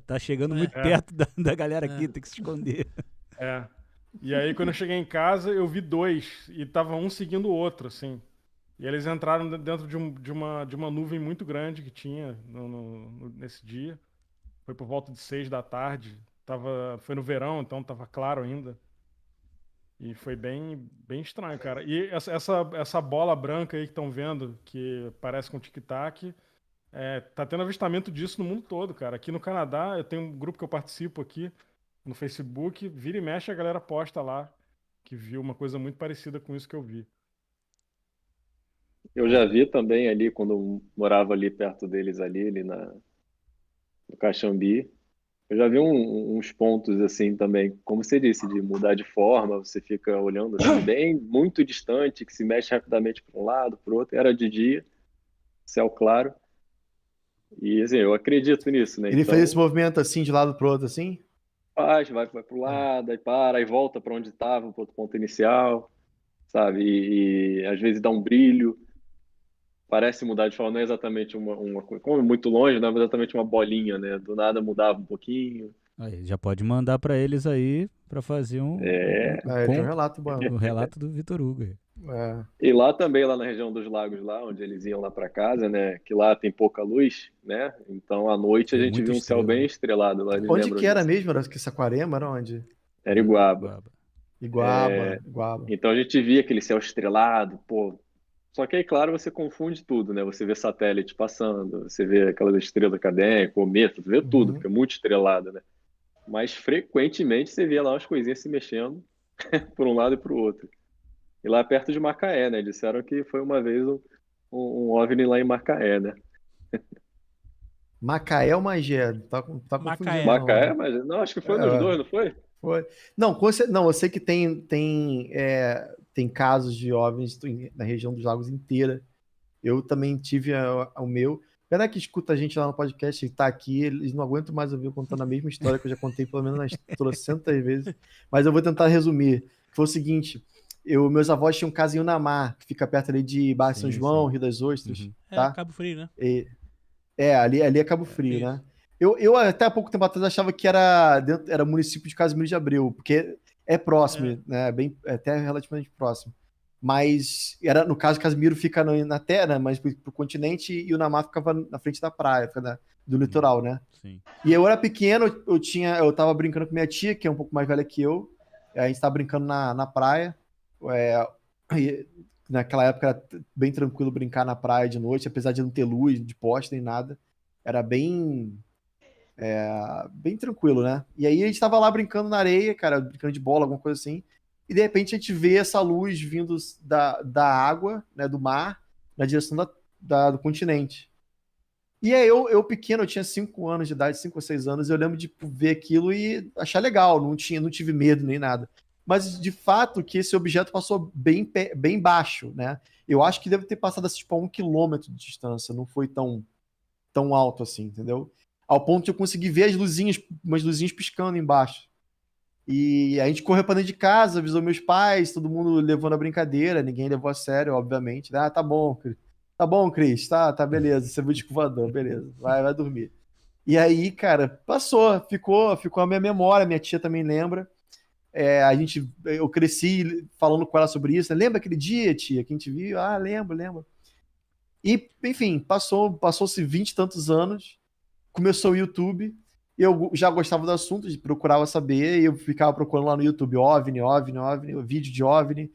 Tá chegando muito perto da galera aqui, tem que se esconder. E aí, quando eu cheguei em casa, eu vi 2 e tava um seguindo o outro, assim. E eles entraram dentro de uma nuvem muito grande que tinha nesse dia. Foi por volta de 6 da tarde. Foi no verão, então tava claro ainda. E foi bem, bem estranho, cara. E essa bola branca aí que estão vendo, que parece com tic-tac, tá tendo avistamento disso no mundo todo, cara. Aqui no Canadá, eu tenho um grupo que eu participo aqui no Facebook, vira e mexe a galera posta lá que viu uma coisa muito parecida com isso que eu vi. Eu já vi também ali, quando eu morava ali perto deles ali no Caxambi, eu já vi uns pontos assim também, como você disse, de mudar de forma, você fica olhando assim, bem muito distante, que se mexe rapidamente para um lado, para o outro, era de dia, céu claro, e assim, eu acredito nisso, né? Ele fez esse movimento assim, de lado para o outro, assim? Vai para o lado, aí para, aí volta para onde estava, para o ponto inicial, sabe? E às vezes dá um brilho, parece mudar de forma, não é exatamente uma coisa, como é muito longe, não é exatamente uma bolinha, né? Do nada mudava um pouquinho. Aí, já pode mandar para eles aí para fazer um relato bom. O relato do Vitor Hugo. E lá também, lá na região dos lagos, lá onde eles iam lá para casa, né? Que lá tem pouca luz, né? Então à noite a gente viu um céu bem estrelado lá. Onde que era mesmo? Era que Saquarema? Era onde? Era Iguaba. Iguaba. Então a gente via aquele céu estrelado, pô. Só que aí, claro, você confunde tudo, né? Você vê satélite passando, você vê aquelas estrelas cadentes, cometa, você vê tudo, fica muito estrelado, né? Mas frequentemente você vê lá umas coisinhas se mexendo por um lado e para o outro. E lá perto de Macaé, né? Disseram que foi uma vez um OVNI lá em Macaé, né? Macaé ou Magé? Tá confundindo. Macaé, mas não, acho que foi nos dois, não foi? Foi. Não, eu sei que tem casos de OVNIs na região dos lagos inteira. Eu também tive o meu. Pena que escuta a gente lá no podcast, ele tá aqui, eles não aguentam mais ouvir eu contando a mesma história que eu já contei pelo menos umas 300 vezes. Mas eu vou tentar resumir. Foi o seguinte, meus avós tinham casa em Unamar, que fica perto ali de Barra São João, Rio das Ostras. Tá? Cabo Frio, né? Ali é Cabo Frio, né? Eu até há pouco tempo atrás achava que era município de Casimiro de Abreu, porque é próximo, né? Até relativamente próximo. Mas, no caso, Casimiro fica na terra, mas pro continente, e o Unamar ficava na frente da praia, do litoral, né? Sim. E eu era pequeno, eu tava brincando com minha tia, que é um pouco mais velha que eu, a gente tava brincando na praia, Naquela época era bem tranquilo brincar na praia de noite, apesar de não ter luz, de poste nem nada. Era bem tranquilo, né? E aí a gente tava lá brincando na areia, cara, brincando de bola, alguma coisa assim. E de repente a gente vê essa luz vindo da água, né, do mar, na direção do continente. E aí eu pequeno, eu tinha 5 anos de idade, 5 ou 6 anos, eu lembro de ver aquilo e achar legal, não tive medo nem nada. Mas de fato que esse objeto passou bem baixo, né? Eu acho que deve ter passado assim, tipo, a 1 quilômetro de distância, não foi tão alto assim, entendeu? Ao ponto de eu conseguir ver umas luzinhas piscando embaixo. E a gente correu pra dentro de casa, avisou meus pais, todo mundo levando a brincadeira, ninguém levou a sério, obviamente. Ah, tá bom, Cris, tá, beleza, você viu o disco voador, beleza, vai dormir. E aí, cara, passou, ficou a minha memória, minha tia também lembra. Eu cresci falando com ela sobre isso, né? Lembra aquele dia, tia, que a gente viu? Ah, lembro. E, enfim, passou-se 20 e tantos anos, começou o YouTube, eu já gostava do assunto, procurava saber, e eu ficava procurando lá no YouTube OVNI, vídeo de OVNI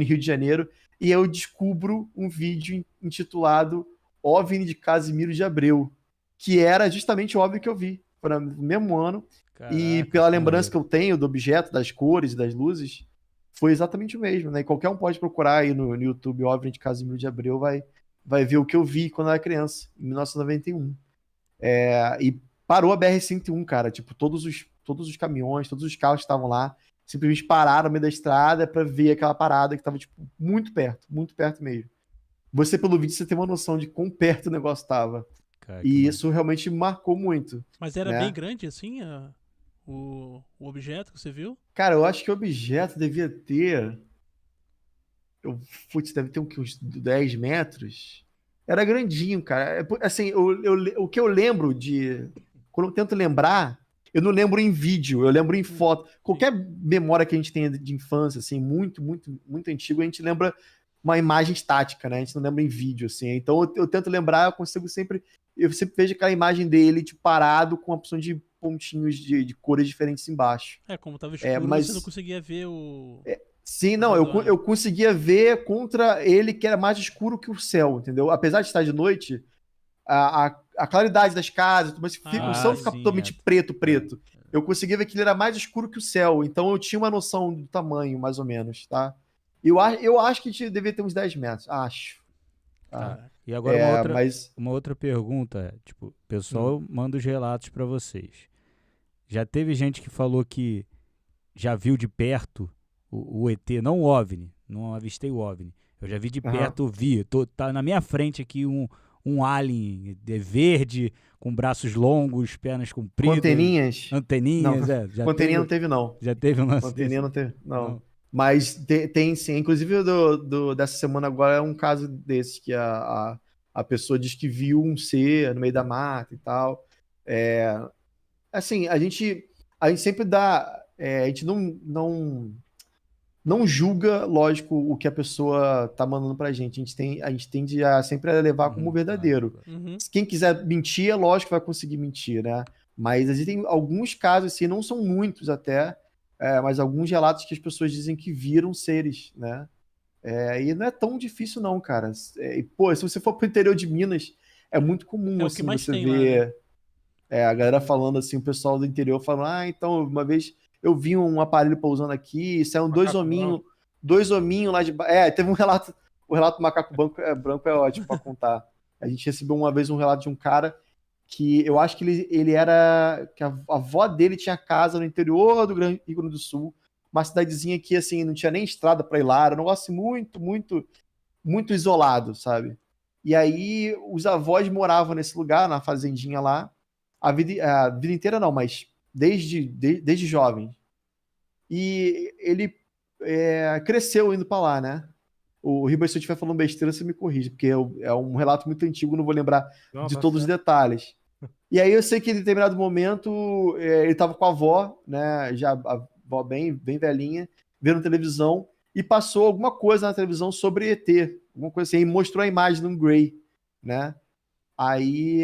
Rio de Janeiro, e eu descubro um vídeo intitulado OVNI de Casimiro de Abreu, que era justamente o OVNI que eu vi, foi no mesmo ano. Caraca, e pela lembrança que eu tenho do objeto, das cores e das luzes, foi exatamente o mesmo, né? E qualquer um pode procurar aí no YouTube OVNI de Casimiro de Abreu, vai ver o que eu vi quando eu era criança, em 1991. E parou a BR-101, cara. Tipo, todos os caminhões, todos os carros que estavam lá, simplesmente pararam no meio da estrada pra ver aquela parada que tava, tipo, muito perto mesmo. Você, pelo vídeo, você tem uma noção de quão perto o negócio tava. Cara, e isso realmente marcou muito. Mas era bem grande, assim, o objeto que você viu? Cara, eu acho que o objeto devia ter... deve ter uns 10 metros. Era grandinho, cara. Assim, o que eu lembro de... Quando eu tento lembrar, eu não lembro em vídeo, eu lembro em foto. Qualquer memória que a gente tenha de infância, assim, muito, muito, muito antigo, a gente lembra uma imagem estática, né? A gente não lembra em vídeo, assim. Então eu tento lembrar, eu sempre vejo aquela imagem dele, tipo, parado com uma opção de pontinhos de cores diferentes embaixo. Como tava escuro, mas você não conseguia ver o... Sim, não, eu conseguia ver contra ele que era mais escuro que o céu, entendeu? Apesar de estar de noite, a claridade das casas, mas o céu fica totalmente preto. Eu conseguia ver que ele era mais escuro que o céu, então eu tinha uma noção do tamanho, mais ou menos, tá? Eu acho que a gente devia ter uns 10 metros, acho. Tá? E agora uma outra pergunta, tipo, o pessoal manda os relatos pra vocês. Já teve gente que falou que já viu de perto o ET, não o OVNI, não avistei o OVNI. Eu já vi de perto, tá na minha frente aqui um alien verde, com braços longos, pernas compridas. Anteninhas, não. Anteninha não teve, não. Já teve um lance Anteninha não teve, não. Mas tem sim. Inclusive, dessa semana agora é um caso desses, que a pessoa diz que viu um ser no meio da mata e tal. Assim, a gente sempre dá... a gente não julga, lógico, o que a pessoa tá mandando pra gente. A gente tende a sempre levar como verdadeiro. Quem quiser mentir, é lógico que vai conseguir mentir, né? Mas existem alguns casos, assim, não são muitos até, mas alguns relatos que as pessoas dizem que viram seres, né? E não é tão difícil não, cara. Pô, se você for pro interior de Minas, é muito comum, assim, você ver... Lá, né? A galera falando assim, o pessoal do interior falando, então, uma vez... Eu vi um aparelho pousando aqui, saíram dois hominhos lá de baixo. Teve um relato, o relato do macaco branco é ótimo pra contar. A gente recebeu uma vez um relato de um cara que eu acho que ele era... que a avó dele tinha casa no interior do Rio Grande do Sul, uma cidadezinha que, assim, não tinha nem estrada pra ir lá, era um negócio muito, muito, muito isolado, sabe? E aí, os avós moravam nesse lugar, na fazendinha lá, a vida inteira não, mas... Desde jovem. E ele cresceu indo para lá, né? O Ribas, se eu estiver falando besteira, você me corrige, porque é um relato muito antigo, não vou lembrar de todos os detalhes. E aí eu sei que em determinado momento ele estava com a avó, né? Já a avó bem velhinha, vendo televisão, e passou alguma coisa na televisão sobre ET, alguma coisa assim, e mostrou a imagem de um Grey, né? Aí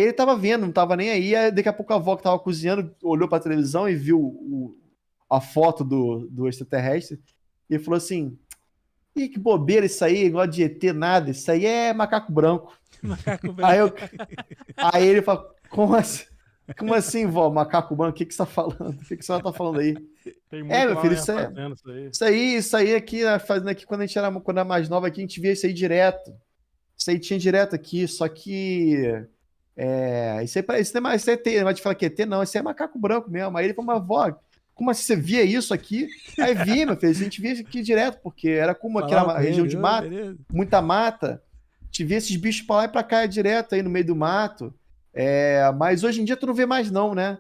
ele tava vendo, não tava nem aí daqui a pouco a avó que tava cozinhando olhou pra televisão e viu a foto do extraterrestre E ele falou assim, ih, que bobeira isso aí, igual de ET, nada, isso aí é macaco branco. Macaco branco. Aí ele falou, como assim, vó, macaco branco, o que você tá falando? O que você tá falando aí? Tem muito Meu lá filho, isso aí aqui, fazendo aqui, quando quando era mais nova aqui, a gente via isso aí direto. Isso aí tinha direto aqui, só que isso aí mais isso é ET, vai te falar que é ET, não, isso aí é macaco branco mesmo. Aí ele falou, mas vó, como assim você via isso aqui? Aí via, meu filho, a gente via isso aqui direto, porque era como aquela região de mata, muita mata, te via esses bichos pra lá e pra cá direto aí no meio do mato. Mas hoje em dia tu não vê mais não, né?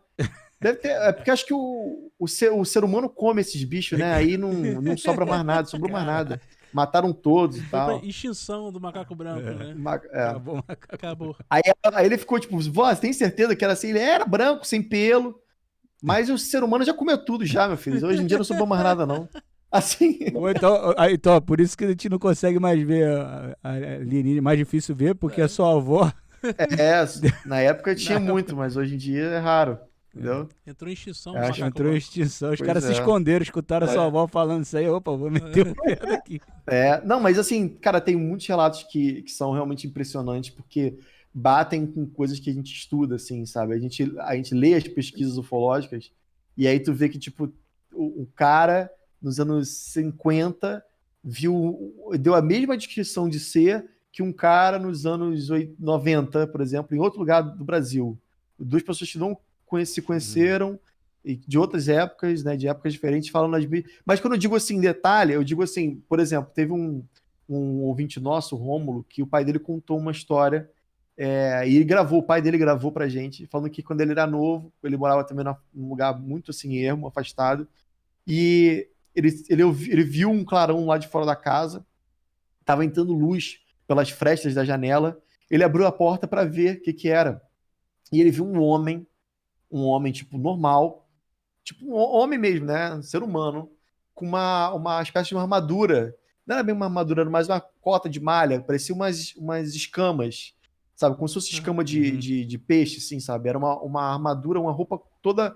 Deve ter, porque acho que o ser humano come esses bichos, né? Aí não sobra mais nada, sobrou mais nada. Mataram todos e tal. Extinção do macaco branco, né? Acabou. Aí ele ficou tipo, vó, você tem certeza que era assim? Ele era branco, sem pelo, mas o ser humano já comeu tudo já, meu filho. Hoje em dia não sobrou mais nada, não. Assim. Então, por isso que a gente não consegue mais ver a alienígena, mais difícil ver, porque a sua avó... Na época tinha muito, mas hoje em dia é raro. Entendeu? Entrou em extinção. Entrou em extinção. Os caras se esconderam, escutaram a sua avó falando isso aí. Opa, vou meter o dedo aqui. Não, mas assim, cara, tem muitos relatos que são realmente impressionantes, porque batem com coisas que a gente estuda, assim, sabe? A gente lê as pesquisas ufológicas e aí tu vê que, tipo, o cara, nos anos 50, deu a mesma descrição de ser que um cara nos anos 90, por exemplo, em outro lugar do Brasil. Duas pessoas que não se conheceram de outras épocas, né, de épocas diferentes, falando mas quando eu digo assim, detalhe, eu digo assim, por exemplo, teve um ouvinte nosso, o Rômulo, que o pai dele contou uma história, e o pai dele gravou pra gente, falando que quando ele era novo, ele morava também num lugar muito assim, ermo, afastado, e ele viu um clarão lá de fora da casa, tava entrando luz pelas frestas da janela, ele abriu a porta para ver o que era, e ele viu um homem, tipo, normal, tipo, um homem mesmo, né? Um ser humano, com uma espécie de uma armadura. Não era bem uma armadura, era mais uma cota de malha, parecia umas escamas, sabe? Como se fosse escama de peixe, assim, sabe? Era uma armadura, uma roupa toda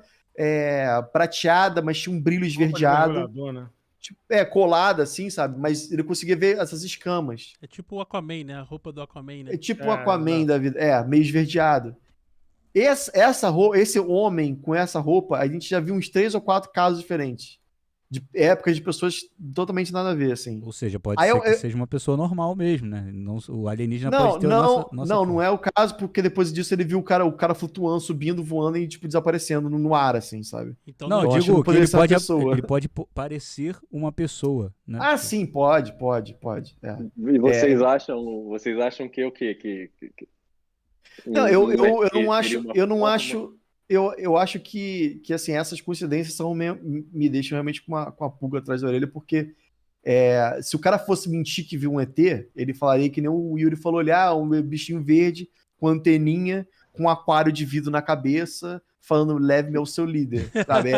prateada, mas tinha um brilho esverdeado. Né? Tipo, colada, assim, sabe? Mas ele conseguia ver essas escamas. É tipo o Aquaman, né? A roupa do Aquaman, né? É tipo o Aquaman da vida. Meio esverdeado. Esse homem com essa roupa, a gente já viu uns 3 ou 4 casos diferentes. De épocas de pessoas totalmente nada a ver, assim. Ou seja, pode ser que seja uma pessoa normal mesmo, né? O alienígena pode ter não é o caso, porque depois disso ele viu o cara flutuando, subindo, voando e, tipo, desaparecendo no ar, assim, sabe? Então, não, eu digo que ele pode parecer uma pessoa, né? Ah, sim, pode. E vocês acham que o quê? Não, eu acho que assim, essas coincidências me deixam realmente com a pulga atrás da orelha, porque se o cara fosse mentir que viu um ET, ele falaria que nem o Yuri falou, olhar um bichinho verde, com anteninha, com um aquário de vidro na cabeça, falando, leve-me ao seu líder, sabe?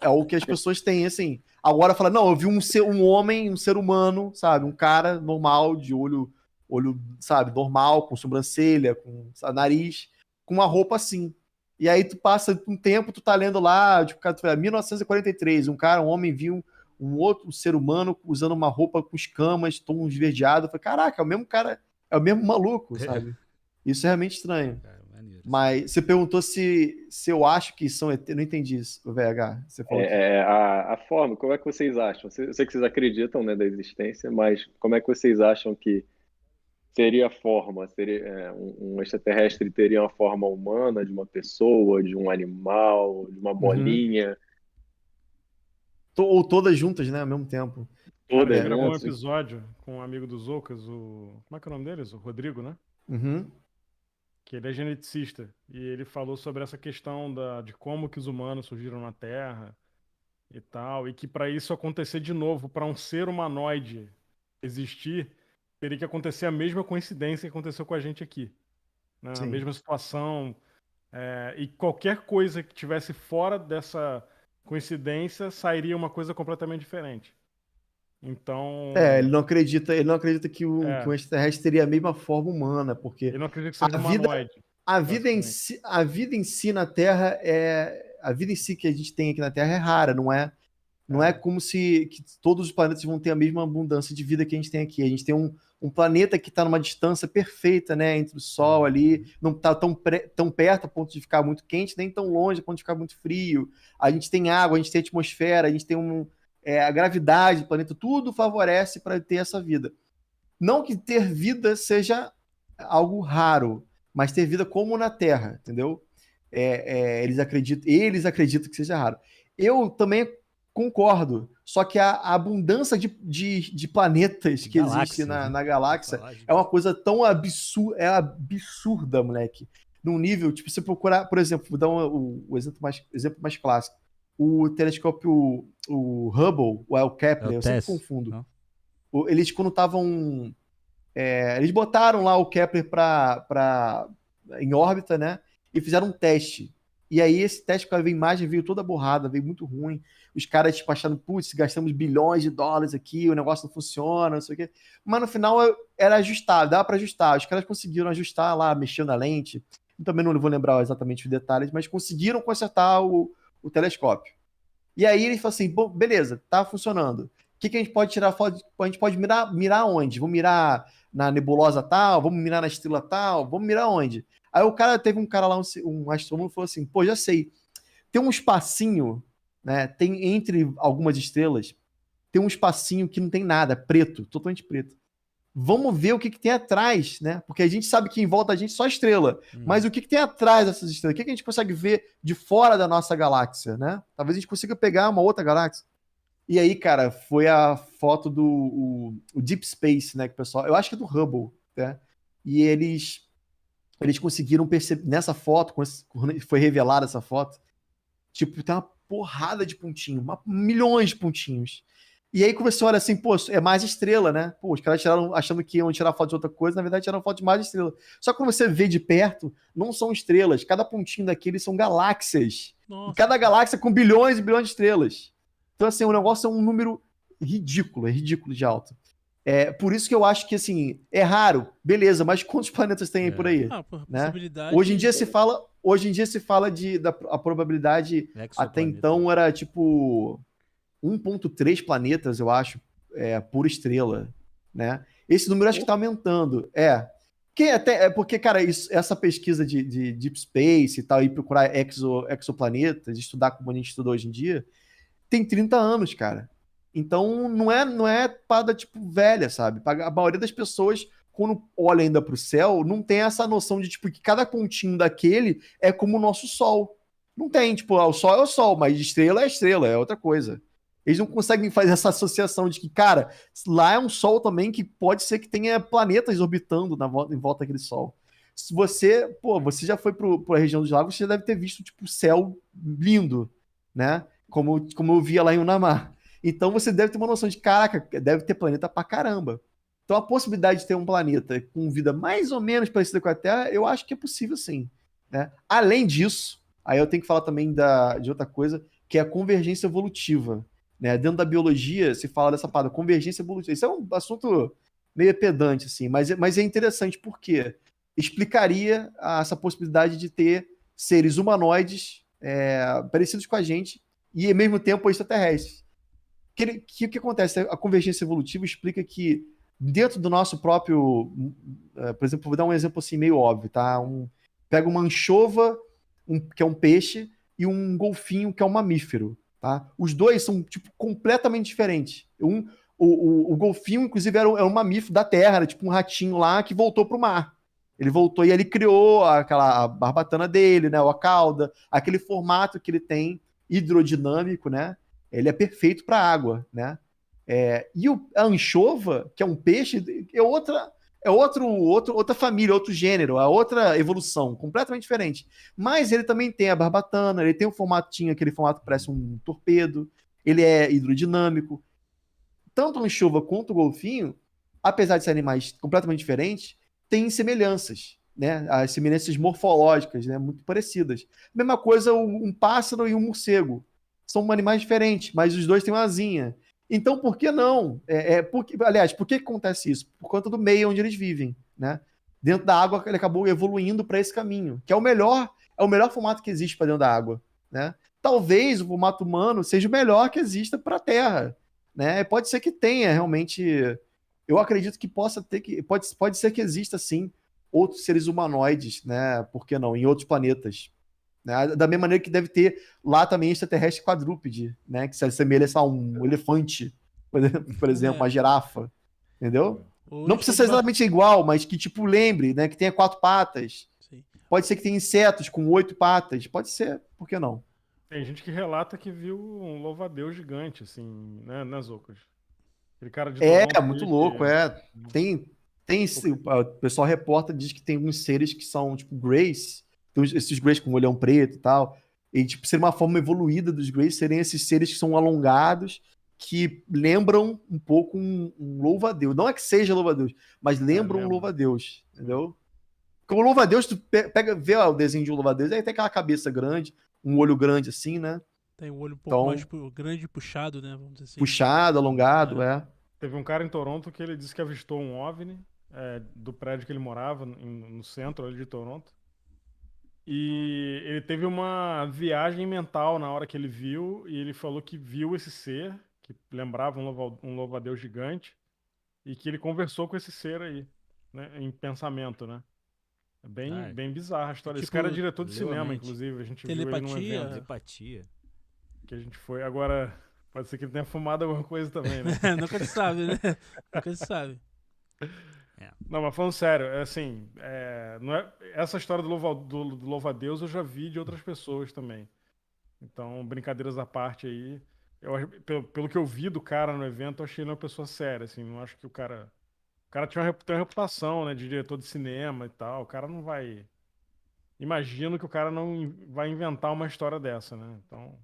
É o que as pessoas têm, assim. Agora fala, não, eu vi um homem, um ser humano, sabe? Um cara normal, de olho, sabe, normal, com sobrancelha, com nariz, com uma roupa assim. E aí tu passa um tempo, tu tá lendo lá, tipo, 1943, um homem viu um outro ser humano usando uma roupa com escamas, tom esverdeado. Eu falei, caraca, é o mesmo cara, é o mesmo maluco, sabe? Isso é realmente estranho. Mas você perguntou se eu acho que são ET, não entendi isso, o VH. Você falou a forma, como é que vocês acham? Eu sei que vocês acreditam, né, da existência, mas como é que vocês acham que seria a forma? Um extraterrestre teria uma forma humana, de uma pessoa, de um animal, de uma bolinha? Ou todas juntas, né, ao mesmo tempo. Todas juntas. Gravou um episódio com um amigo dos Ocas, como é que é o nome deles? O Rodrigo, né? Uhum. Que ele é geneticista. E ele falou sobre essa questão de como que os humanos surgiram na Terra e tal. E que para isso acontecer de novo, para um ser humanoide existir, teria que acontecer a mesma coincidência que aconteceu com a gente aqui. Né? A mesma situação. E qualquer coisa que tivesse fora dessa coincidência sairia uma coisa completamente diferente. Então... ele não acredita que o extraterrestre teria a mesma forma humana, porque ele não acredita que seja humanoide. A vida em si na Terra a vida em si que a gente tem aqui na Terra é rara, não é Não é como se que todos os planetas vão ter a mesma abundância de vida que a gente tem aqui. A gente tem um planeta que está numa distância perfeita, né, entre o Sol ali, não está tão perto a ponto de ficar muito quente, nem tão longe a ponto de ficar muito frio. A gente tem água, a gente tem atmosfera, a gente tem a gravidade do planeta, tudo favorece para ter essa vida. Não que ter vida seja algo raro, mas ter vida como na Terra, entendeu? Eles acreditam que seja raro. Eu também concordo, só que a abundância de planetas que existe na galáxia é uma coisa tão absurda, moleque. Num nível, tipo, você procurar, por exemplo, vou dar o exemplo mais clássico. O telescópio, o Hubble, o Kepler, eu sempre confundo. Eles, quando estavam... eles botaram lá o Kepler em órbita, né? E fizeram um teste. E aí esse teste, com a imagem, veio toda borrada, veio muito ruim. Os caras, tipo, achando, putz, gastamos bilhões de dólares aqui, o negócio não funciona, não sei o quê. Mas no final era ajustável, dava para ajustar. Os caras conseguiram ajustar lá, mexendo na lente. Eu também não vou lembrar exatamente os detalhes, mas conseguiram consertar o telescópio. E aí ele falou assim, bom, beleza, tá funcionando. O que a gente pode tirar foto? A gente pode mirar onde? Vamos mirar na nebulosa tal? Vamos mirar na estrela tal? Vamos mirar onde? Aí teve um cara lá, um astrônomo, falou assim, pô, já sei. Tem um espacinho, né? Tem entre algumas estrelas, tem um espacinho que não tem nada, preto, totalmente preto. Vamos ver o que tem atrás, né? Porque a gente sabe que em volta da gente só estrela. Mas o que tem atrás dessas estrelas? O que a gente consegue ver de fora da nossa galáxia, né? Talvez a gente consiga pegar uma outra galáxia. E aí, cara, foi a foto do Deep Space, né? Que o pessoal, eu acho que é do Hubble, né? E eles conseguiram perceber, nessa foto, quando foi revelada essa foto, tipo, tem uma porrada de pontinhos, milhões de pontinhos. E aí começou a olhar assim, pô, é mais estrela, né? Pô, os caras tiraram, achando que iam tirar foto de outra coisa, na verdade tiraram foto de mais estrela. Só que quando você vê de perto, não são estrelas. Cada pontinho daqueles são galáxias. Nossa. E cada galáxia com bilhões e bilhões de estrelas. Então, assim, o negócio é um número ridículo, de alto. Por isso que eu acho que, assim, é raro, beleza, mas quantos planetas tem aí por aí? Né? Hoje em dia se fala a probabilidade, até então era tipo 1,3 planetas, eu acho, por estrela, né? Esse número acho que tá aumentando. Porque, cara, essa pesquisa de Deep Space e tal, e procurar exoplanetas, estudar como a gente estuda hoje em dia, tem 30 anos, cara. Então, não é parada, tipo, velha, sabe? A maioria das pessoas, quando olha ainda pro céu, não tem essa noção de, tipo, que cada pontinho daquele é como o nosso Sol. Não tem, tipo, o Sol é o Sol, mas estrela é estrela, é outra coisa. Eles não conseguem fazer essa associação de que, cara, lá é um Sol também que pode ser que tenha planetas orbitando em volta daquele Sol. Se você já foi pra região dos lagos, você deve ter visto, tipo, céu lindo, né? Como eu via lá em Unamar. Então você deve ter uma noção de, caraca, deve ter planeta pra caramba. Então a possibilidade de ter um planeta com vida mais ou menos parecida com a Terra, eu acho que é possível sim. Né? Além disso, aí eu tenho que falar também de outra coisa, que é a convergência evolutiva. Né? Dentro da biologia se fala dessa parada, convergência evolutiva. Isso é um assunto meio pedante, assim, mas é interessante porque explicaria essa possibilidade de ter seres humanoides parecidos com a gente e ao mesmo tempo extraterrestres. O que acontece? A convergência evolutiva explica que dentro do nosso próprio... por exemplo, vou dar um exemplo assim meio óbvio, tá? Pega uma anchova, que é um peixe, e um golfinho, que é um mamífero, tá? Os dois são, tipo, completamente diferentes. O golfinho, inclusive, era um mamífero da terra, era tipo um ratinho lá que voltou pro mar. Ele voltou e ele criou a barbatana dele, né? A cauda, aquele formato que ele tem hidrodinâmico, né? Ele é perfeito para água, né? E a anchova, que é um peixe, é outra família, outro gênero, é outra evolução, completamente diferente. Mas ele também tem a barbatana, ele tem um formatinho, aquele formato que parece um torpedo, ele é hidrodinâmico. Tanto a anchova quanto o golfinho, apesar de serem animais completamente diferentes, têm semelhanças, né? As semelhanças morfológicas, né? Muito parecidas. Mesma coisa um pássaro e um morcego. São animais diferentes, mas os dois têm uma asinha. Então, por que não? Aliás, por que acontece isso? Por conta do meio onde eles vivem, né? Dentro da água, ele acabou evoluindo para esse caminho, que é o melhor formato que existe para dentro da água, né? talvez o formato humano seja o melhor que exista para a Terra, né? Pode ser que tenha realmente, eu acredito que pode ser que exista sim outros seres humanoides, né? Por que não? Em outros planetas, né? Da mesma maneira que deve ter lá também extraterrestre quadrúpede, né? Que se assemelha a um elefante, por exemplo, uma girafa, entendeu? Não precisa ser exatamente igual, mas que tipo lembre, né? Que tenha 4 patas. Sim. Pode ser que tenha insetos com 8 patas. Pode ser, por que não? Tem gente que relata que viu um louva-a-Deus gigante, assim, né, nas ocas. Aquele cara de muito louco, Tem o pessoal reporta, diz que tem alguns seres que são, tipo, Greys, esses Greys com olhão preto e tal, e, tipo, ser uma forma evoluída dos Greys, serem esses seres que são alongados, que lembram um pouco um louva-a-Deus. Não é que seja louva-a-Deus, mas lembram um louva-a-Deus, entendeu? Porque o louva-a-Deus, tu vê o desenho de um louva-a-Deus, aí tem aquela cabeça grande, um olho grande assim, né? Tem um olho um pouco mais grande e puxado, né? Vamos dizer assim. Puxado, alongado, Teve um cara em Toronto que ele disse que avistou um OVNI do prédio que ele morava, no centro ali de Toronto. E ele teve uma viagem mental na hora que ele viu, e ele falou que viu esse ser, que lembrava um louva-a-Deus gigante, e que ele conversou com esse ser aí, né, em pensamento, né? É bem bizarra a história. Esse cara é diretor de cinema, inclusive. A gente viu ele num evento. Telepatia. Que a gente foi. Agora, pode ser que ele tenha fumado alguma coisa também, né? Nunca se sabe, né? Nunca se sabe. Não, mas falando sério, assim, não é, essa história do louva-a-Deus eu já vi de outras pessoas também. Então, brincadeiras à parte aí. Pelo que eu vi do cara no evento, eu achei ele uma pessoa séria, assim. Não acho que o cara tem uma reputação, né, de diretor de cinema e tal. O cara não vai... Imagino que o cara não vai inventar uma história dessa, né? Então...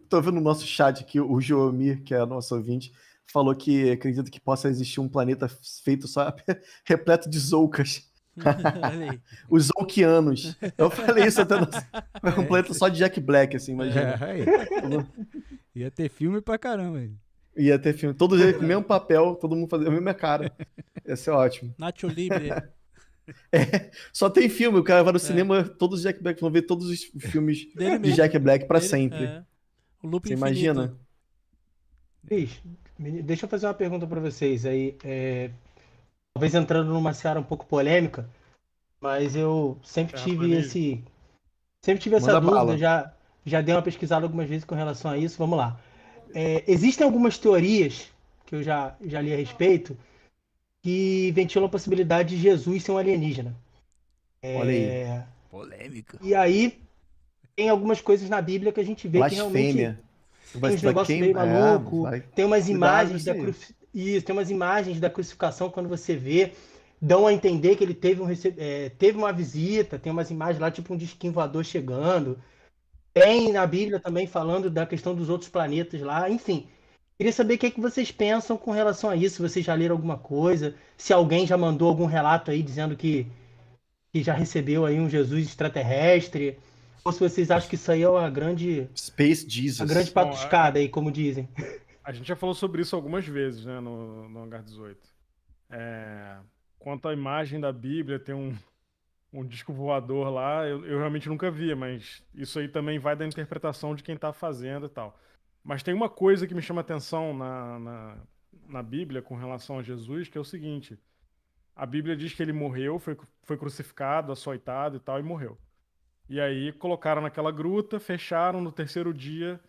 Tô vendo no nosso chat aqui, o Joamir, que é nosso ouvinte, falou que acredita que possa existir um planeta feito só repleto de zoucas. Os zoukianos. Eu falei isso até um planeta só de Jack Black, assim, imagina. Ia ter filme pra caramba. Ia ter filme. Todos eles com o mesmo papel, todo mundo fazendo a mesma cara. Ia ser ótimo. Nacho Libre. Só tem filme, o cara vai no cinema, todos os Jack Black, vão ver todos os filmes de Jack Black pra sempre. O loop Você infinito. imagina? Deixa eu fazer uma pergunta pra vocês aí. Talvez entrando numa seara um pouco polêmica, mas eu sempre tive essa dúvida, já dei uma pesquisada algumas vezes com relação a isso. Vamos lá. Existem algumas teorias que eu já li a respeito que ventilam a possibilidade de Jesus ser um alienígena. Olha aí. Polêmica. E aí tem algumas coisas na Bíblia que a gente vê que realmente tem uns negócios meio maluco, tem umas imagens tem umas imagens da crucificação, quando você vê, dão a entender que ele teve uma visita, tem umas imagens lá, tipo um disquinho voador chegando. Tem na Bíblia também falando da questão dos outros planetas lá, enfim. Queria saber o que é que vocês pensam com relação a isso, se vocês já leram alguma coisa, se alguém já mandou algum relato aí dizendo que já recebeu aí um Jesus extraterrestre, ou se vocês acham que isso aí é uma grande... Space Jesus. Uma grande patuscada aí, como dizem. A gente já falou sobre isso algumas vezes, né, no Hangar 18. Quanto à imagem da Bíblia, tem um disco voador lá, eu realmente nunca vi, mas isso aí também vai da interpretação de quem tá fazendo e tal. Mas tem uma coisa que me chama atenção na Bíblia com relação a Jesus, que é o seguinte: a Bíblia diz que ele morreu, foi crucificado, açoitado e tal, e morreu. E aí colocaram naquela gruta, fecharam, no terceiro dia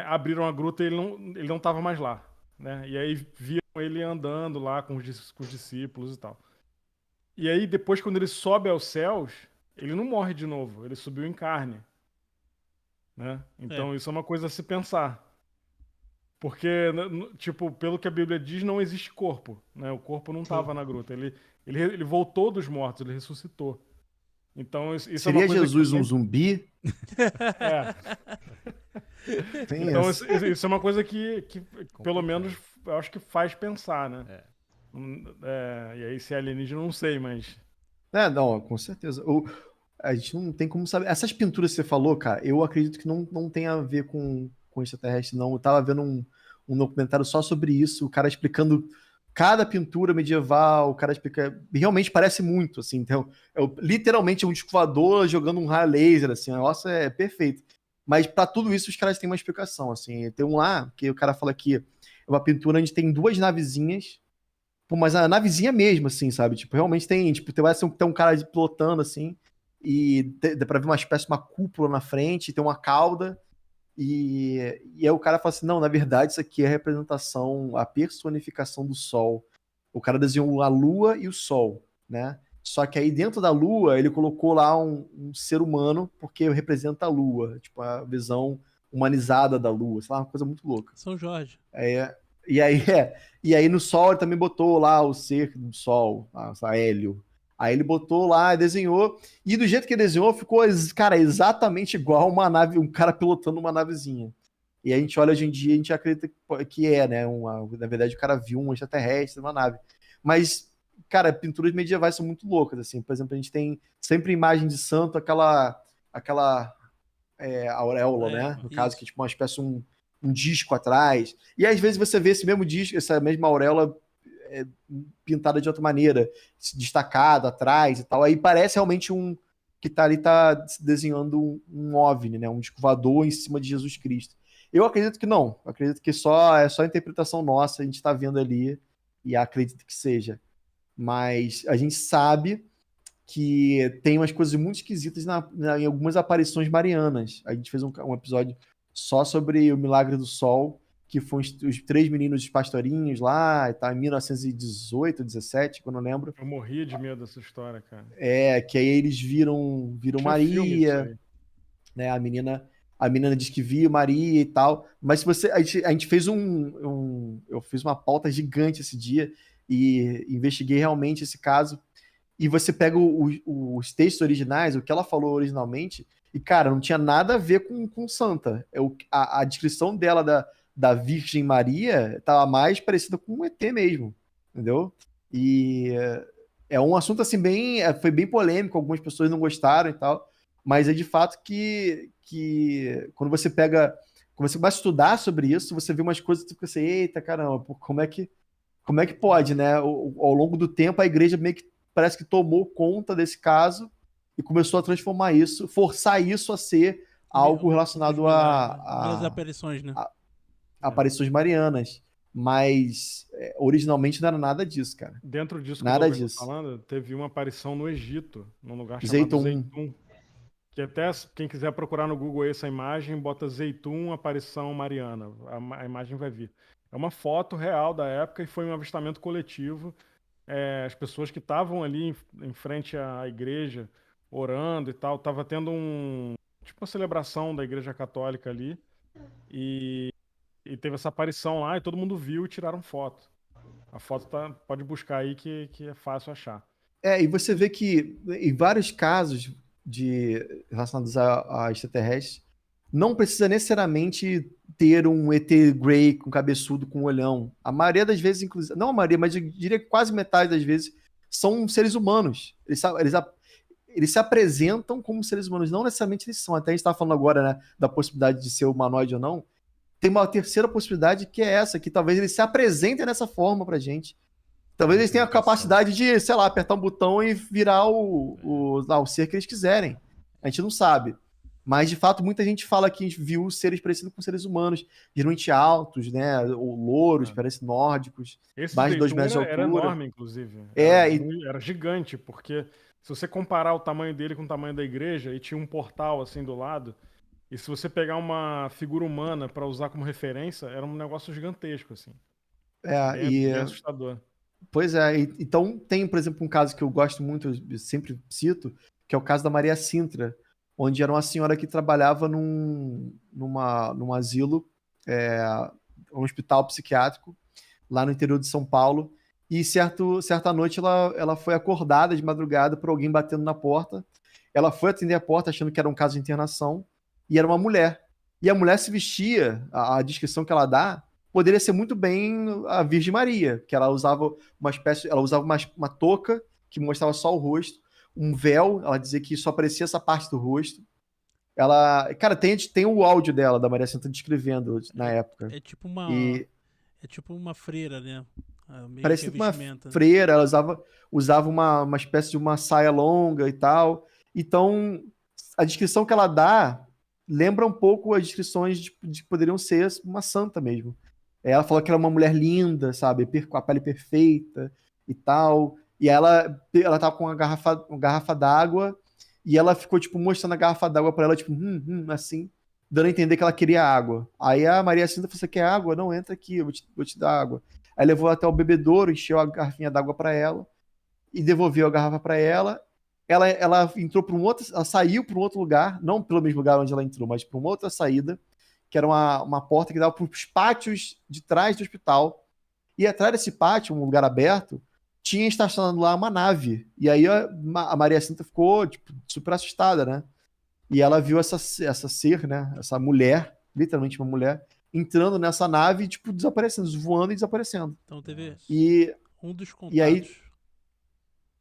abriram a gruta e ele não estava mais lá, né? E aí viram ele andando lá com os discípulos e tal. E aí depois, quando ele sobe aos céus, ele não morre de novo, ele subiu em carne. Né? Então isso é uma coisa a se pensar. Porque, tipo, pelo que a Bíblia diz, não existe corpo. Né? O corpo não estava na gruta. Ele voltou dos mortos, ele ressuscitou. Então, isso seria é uma coisa Jesus um zumbi? Então, isso é uma coisa que pelo menos, eu acho que faz pensar, né? E aí, se é alienígena, eu não sei, mas... Não, com certeza. A gente não tem como saber. Essas pinturas que você falou, cara, eu acredito que não tem a ver com extraterrestre, não. Eu tava vendo um documentário só sobre isso, o cara explicando cada pintura medieval, o cara explica, realmente parece muito, assim, então, literalmente um disco voador jogando um raio laser, assim, o negócio é perfeito. Mas para tudo isso os caras têm uma explicação, assim, tem um lá, que o cara fala que é uma pintura onde tem duas navezinhas, pô, mas a navezinha mesmo, assim, sabe, tipo, realmente tem, tipo, tem um cara pilotando, assim, e dá pra ver uma espécie de uma cúpula na frente, tem uma cauda, e aí o cara fala assim, não, na verdade isso aqui é a representação, a personificação do sol. O cara desenhou a lua e o sol, né? Só que aí dentro da lua ele colocou lá um ser humano porque representa a lua, tipo a visão humanizada da lua, sei lá, uma coisa muito louca. São Jorge. E aí no sol ele também botou lá o ser do sol, Hélio. Aí ele botou lá, desenhou, e do jeito que ele desenhou, ficou, cara, exatamente igual uma nave, um cara pilotando uma navezinha. E a gente olha hoje em dia, a gente acredita que é, né? Na verdade, o cara viu um extraterrestre numa nave. Mas, cara, pinturas medievais são muito loucas, assim. Por exemplo, a gente tem sempre imagem de santo, aquela auréola, né? No caso, que é tipo uma espécie um disco atrás. E às vezes você vê esse mesmo disco, essa mesma auréola pintada de outra maneira, destacado atrás e tal, aí parece realmente que tá ali, tá desenhando um OVNI, né, um disco voador em cima de Jesus Cristo. Eu acredito que não, eu acredito que é só interpretação nossa, a gente tá vendo ali e acredito que seja, mas a gente sabe que tem umas coisas muito esquisitas em algumas aparições marianas. A gente fez um episódio só sobre o Milagre do Sol, que foi os 3 meninos pastorinhos lá, e tal, em 1918, 17, que eu não lembro. Eu morria de medo dessa história, cara. Que aí eles viram Maria, né? A menina diz que viu Maria e tal. Mas se a gente fez eu fiz uma pauta gigante esse dia e investiguei realmente esse caso. E você pega os textos originais, o que ela falou originalmente, e, cara, não tinha nada a ver com santa. A descrição dela da Virgem Maria estava mais parecida com um ET mesmo, entendeu? E é um assunto assim foi bem polêmico, algumas pessoas não gostaram e tal, mas é de fato que quando você começa a estudar sobre isso, você vê umas coisas que você fica assim, eita caramba, como é que pode, né? Ao longo do tempo a igreja meio que parece que tomou conta desse caso e começou a transformar isso, forçar isso a ser algo relacionado às aparições, né? Aparições marianas, mas originalmente não era nada disso, cara. Dentro disso nada que eu tô falando, teve uma aparição no Egito, num lugar chamado Zeitum, que até quem quiser procurar no Google essa imagem, bota Zeitum, aparição mariana, a imagem vai vir. É uma foto real da época e foi um avistamento coletivo. As pessoas que estavam ali em frente à igreja, orando e tal, tava tendo tipo uma celebração da igreja católica ali, e teve essa aparição lá, e todo mundo viu e tiraram foto. A foto pode buscar aí que é fácil achar. E você vê que em vários casos relacionados a extraterrestres, não precisa necessariamente ter um ET Grey com cabeçudo, com olhão. A maioria das vezes, inclusive, não a maioria, mas eu diria que quase metade das vezes, são seres humanos. Eles se apresentam como seres humanos, não necessariamente eles são. Até a gente estava falando agora, né, da possibilidade de ser humanoide ou não. Tem uma terceira possibilidade que é essa, que talvez eles se apresentem dessa forma pra gente. Talvez eles tenham a capacidade de, sei lá, apertar um botão e virar o ser que eles quiserem. A gente não sabe. Mas, de fato, muita gente fala que viu seres parecidos com seres humanos, geralmente altos, né? Ou louros, parecem nórdicos, mais de 2 metros de altura. Era enorme, inclusive. Era gigante, porque se você comparar o tamanho dele com o tamanho da igreja, e tinha um portal assim do lado, e se você pegar uma figura humana para usar como referência, era um negócio gigantesco, assim. Bem assustador. Pois é, então tem, por exemplo, um caso que eu gosto muito, eu sempre cito, que é o caso da Maria Sintra, onde era uma senhora que trabalhava num asilo, um hospital psiquiátrico, lá no interior de São Paulo, e certa noite ela foi acordada de madrugada por alguém batendo na porta. Ela foi atender a porta achando que era um caso de internação, e era uma mulher. E a mulher se vestia, a descrição que ela dá, poderia ser muito bem a Virgem Maria, que ela usava uma touca que mostrava só o rosto, um véu, ela dizia que só aparecia essa parte do rosto. Cara, tem o áudio dela, da Maria Sintra, descrevendo na época. É tipo uma freira, né? parecia uma freira, ela usava uma espécie de uma saia longa e tal. Então, a descrição que ela dá lembra um pouco as descrições de que poderiam ser uma santa mesmo. Ela falou que era uma mulher linda, sabe? Com a pele perfeita e tal. E ela tava com uma garrafa d'água e ela ficou, tipo, mostrando a garrafa d'água pra ela, tipo, assim, dando a entender que ela queria água. Aí a Maria Cinta falou, você quer água? Não, entra aqui, eu vou te dar água. Aí levou até o bebedouro, encheu a garrafinha d'água pra ela e devolveu a garrafa pra ela. Ela entrou para ela saiu para um outro lugar, não pelo mesmo lugar onde ela entrou, mas para uma outra saída, que era uma porta que dava para os pátios de trás do hospital. E atrás desse pátio, um lugar aberto, tinha estacionado lá uma nave. E aí a Maria Cinta ficou, tipo, super assustada, né? E ela viu essa ser, né? Essa mulher, literalmente uma mulher, entrando nessa nave, tipo, desaparecendo, voando e desaparecendo. Então teve um dos contatos. E aí,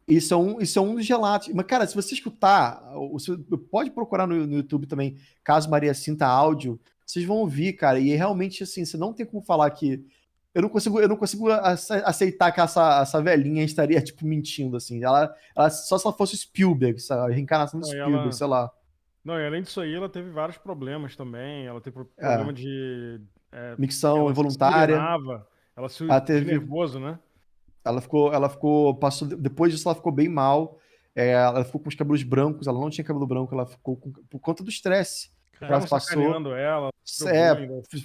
isso é um dos relatos. Mas, cara, se você escutar, você pode procurar no YouTube também, Caso Maria Cinta áudio, vocês vão ouvir, cara. E realmente, assim, você não tem como falar que. Eu não consigo aceitar que essa velhinha estaria, tipo, mentindo, assim. Ela só se ela fosse Spielberg, sabe? A reencarnação do Spielberg, sei lá. Não, e além disso aí, ela teve vários problemas também. Ela teve problema de. Micção involuntária. Ela se teve nervoso, né? Passou, depois disso ela ficou bem mal, ela ficou com os cabelos brancos, ela não tinha cabelo branco, ela ficou por conta do estresse. Ela passou, ela,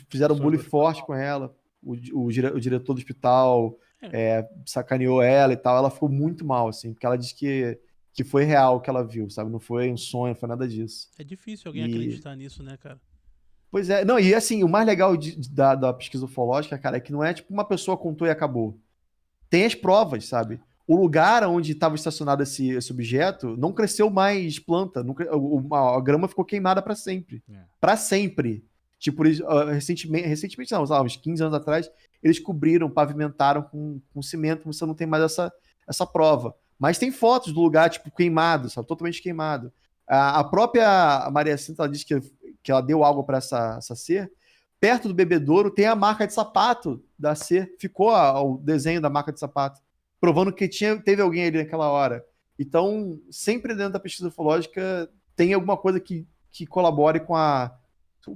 fizeram bullying forte com ela, o diretor do hospital sacaneou ela e tal, ela ficou muito mal, assim, porque ela disse que foi real o que ela viu, sabe, não foi um sonho, não foi nada disso. É difícil alguém acreditar nisso, né, cara? Pois é, não, e assim, o mais legal da pesquisa ufológica, cara, é que não é tipo uma pessoa contou e acabou. Tem as provas, sabe? O lugar onde estava estacionado esse objeto não cresceu mais planta. A grama ficou queimada para sempre. Para sempre. Tipo, recentemente não, uns 15 anos atrás, eles cobriram, pavimentaram com cimento, você não tem mais essa prova. Mas tem fotos do lugar, tipo, queimado, sabe? Totalmente queimado. A própria Maria Cinta, ela disse que ela deu algo para essa ser. Perto do bebedouro tem a marca de sapato da ser. Ficou o desenho da marca de sapato, provando que teve alguém ali naquela hora. Então, sempre dentro da pesquisa ufológica tem alguma coisa que colabore com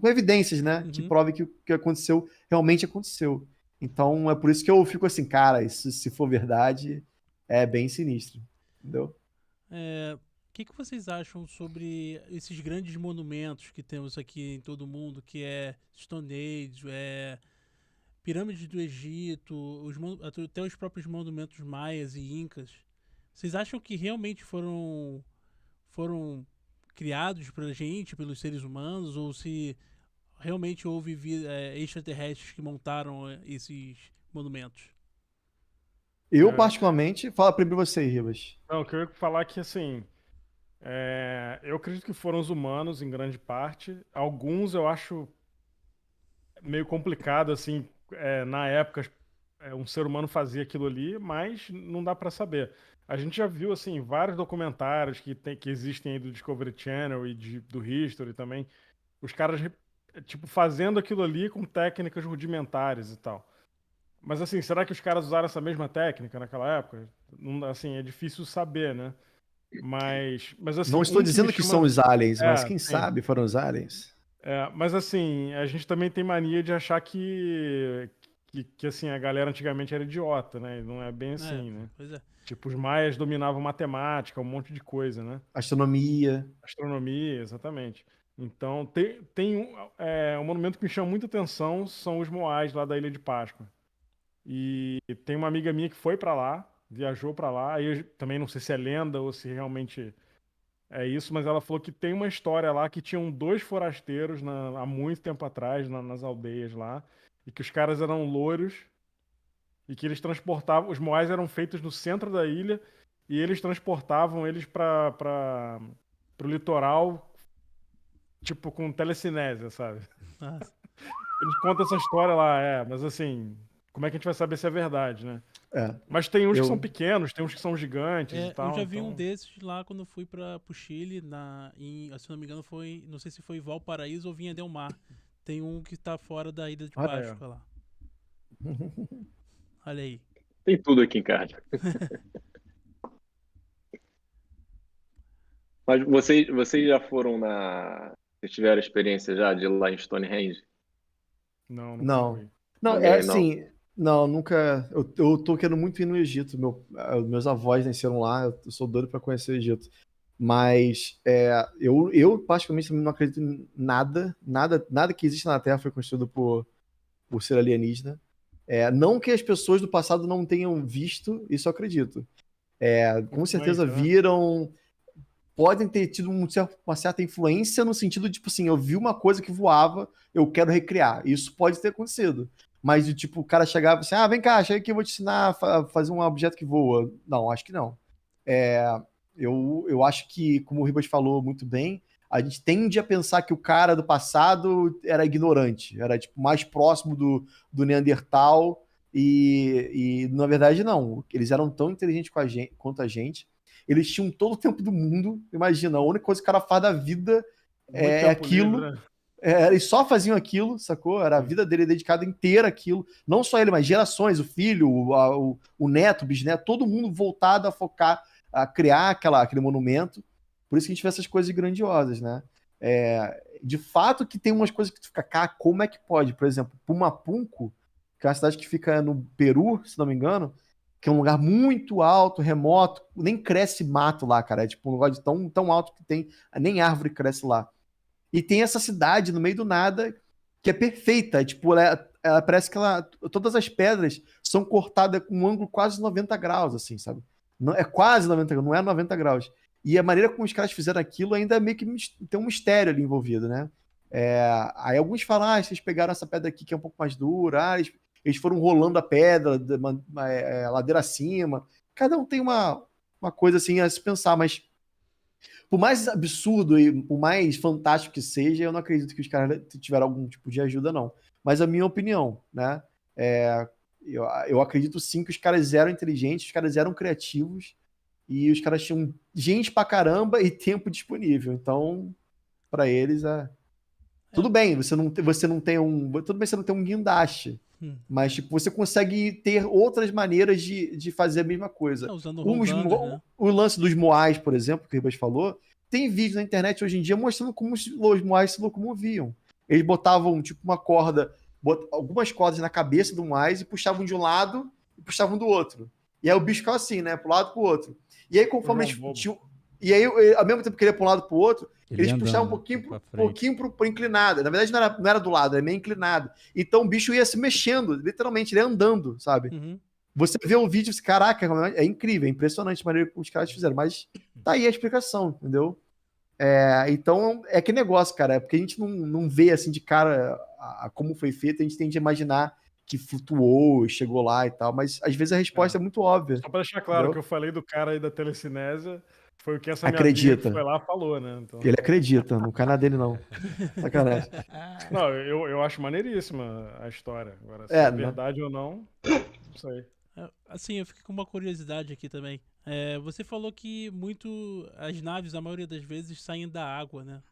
evidências, né? Que prove que o que aconteceu realmente aconteceu. Então, é por isso que eu fico assim, cara, isso, se for verdade, é bem sinistro. Entendeu? O que vocês acham sobre esses grandes monumentos que temos aqui em todo o mundo, que é Stone Age, Pirâmides do Egito, até os próprios monumentos maias e incas? Vocês acham que realmente foram criados pela gente, pelos seres humanos, ou se realmente houve extraterrestres que montaram esses monumentos? Eu, particularmente, fala primeiro você, Ribas. Não, eu queria falar que, assim, eu acredito que foram os humanos, em grande parte. Alguns eu acho meio complicado, assim, na época, um ser humano fazia aquilo ali, mas não dá pra saber. A gente já viu, assim, vários documentários que existem aí do Discovery Channel e do History também. Os caras, tipo, fazendo aquilo ali com técnicas rudimentares e tal. Mas, assim, será que os caras usaram essa mesma técnica naquela época? Não, assim, é difícil saber, né? Mas assim, não estou dizendo que são os aliens, mas quem sabe foram os aliens. Mas assim, a gente também tem mania de achar que assim, a galera antigamente era idiota, né? E não é bem assim, né? Pois é. Tipo, os maias dominavam matemática, um monte de coisa, né? Astronomia, exatamente. Então, tem um monumento que me chama muita atenção, são os Moais lá da Ilha de Páscoa. E tem uma amiga minha que foi pra lá, viajou pra lá, aí eu também não sei se é lenda ou se realmente é isso, mas ela falou que tem uma história lá que tinham 2 forasteiros há muito tempo atrás, nas aldeias lá, e que os caras eram loiros e que eles transportavam, os moais eram feitos no centro da ilha e eles transportavam eles para o litoral, tipo com telecinésia, sabe? Nossa. Eles contam essa história lá, mas assim, como é que a gente vai saber se é verdade, né? Mas tem uns que são pequenos, tem uns que são gigantes e tal. Eu já vi um desses lá quando fui pro Chile, se não me engano não sei se foi Valparaíso ou Vinha del Mar. Tem um que tá fora da Ilha de Páscoa lá. Olha aí. Tem tudo aqui em casa. Mas vocês já foram Vocês tiveram experiência já de ir lá em Stonehenge? Não, nunca Não. fui. Não, Também é não. assim. Não, nunca. Eu tô querendo muito ir no Egito. Meus avós nasceram lá, eu sou doido pra conhecer o Egito. Mas eu particularmente não acredito em nada que existe na Terra foi construído por ser alienígena. Não que as pessoas do passado não tenham visto, isso eu acredito. Com certeza Influência, né? viram, podem ter tido uma certa influência no sentido de, tipo assim, eu vi uma coisa que voava, eu quero recriar. Isso pode ter acontecido. Mas, tipo, o cara chegava assim, vem cá, chega aqui, eu vou te ensinar a fazer um objeto que voa. Não, acho que não. É, eu acho que, como o Ribas falou muito bem, a gente tende a pensar que o cara do passado era ignorante, era, tipo, mais próximo do Neandertal e, na verdade, não. Eles eram tão inteligentes quanto a gente. Eles tinham todo o tempo do mundo. Imagina, a única coisa que o cara faz da vida Muito é tempo aquilo. livre, né? Eles só faziam aquilo, sacou? Era a vida dele dedicada inteira àquilo. Não só ele, mas gerações, o filho, o neto, o bisneto, todo mundo voltado a focar, a criar aquele monumento. Por isso que a gente vê essas coisas grandiosas, né? De fato que tem umas coisas que tu fica, cara, como é que pode? Por exemplo, Pumapunco, que é uma cidade que fica no Peru, se não me engano, que é um lugar muito alto, remoto, nem cresce mato lá, cara. É tipo um lugar de tão alto que tem, nem árvore cresce lá. E tem essa cidade no meio do nada que é perfeita. Tipo, ela parece que todas as pedras são cortadas com um ângulo quase 90 graus, assim, sabe? Não, é quase 90 graus, não é 90 graus. E a maneira como os caras fizeram aquilo ainda meio que tem um mistério ali envolvido, né? Aí alguns falam, vocês pegaram essa pedra aqui que é um pouco mais dura, eles foram rolando a pedra, ladeira acima. Cada um tem uma coisa assim a se pensar, mas por mais absurdo e por mais fantástico que seja, eu não acredito que os caras tiveram algum tipo de ajuda, não. Mas a minha opinião, né? Eu acredito sim que os caras eram inteligentes, os caras eram criativos e os caras tinham gente pra caramba e tempo disponível. Então, pra eles, tudo bem, você não tem tudo bem você não tem um guindaste, mas tipo, você consegue ter outras maneiras de fazer a mesma coisa. Usando né? O lance dos moais, por exemplo, que o Ribas falou, tem vídeo na internet hoje em dia mostrando como os moais se locomoviam. Eles botavam tipo uma corda, algumas cordas na cabeça do moais e puxavam de um lado e puxavam do outro. E aí o bicho ficava assim, né, pro lado pro outro. E aí conforme eles tinham... E aí, ao mesmo tempo que ele ia para um lado para o outro, eles puxavam um pouquinho para inclinado. Na verdade, não era do lado, era meio inclinado. Então o bicho ia se mexendo, literalmente, ele ia andando, sabe? Uhum. Você vê o vídeo e caraca, é incrível, é impressionante a maneira que os caras fizeram. Mas tá aí a explicação, entendeu? Então, é que negócio, cara. Porque a gente não vê assim de cara como foi feito, a gente tende a imaginar que flutuou, chegou lá e tal. Mas às vezes a resposta é muito óbvia. Só para deixar claro, entendeu? que eu falei do cara aí da telecinésia foi o que essa minha Acredita. amiga que foi lá falou, né? Então... Ele acredita, no canal dele não. Sacanagem. Não, eu acho maneiríssima a história. Agora, se é verdade ou não sei. Assim, eu fiquei com uma curiosidade aqui também. Você falou que as naves, a maioria das vezes, saem da água, né?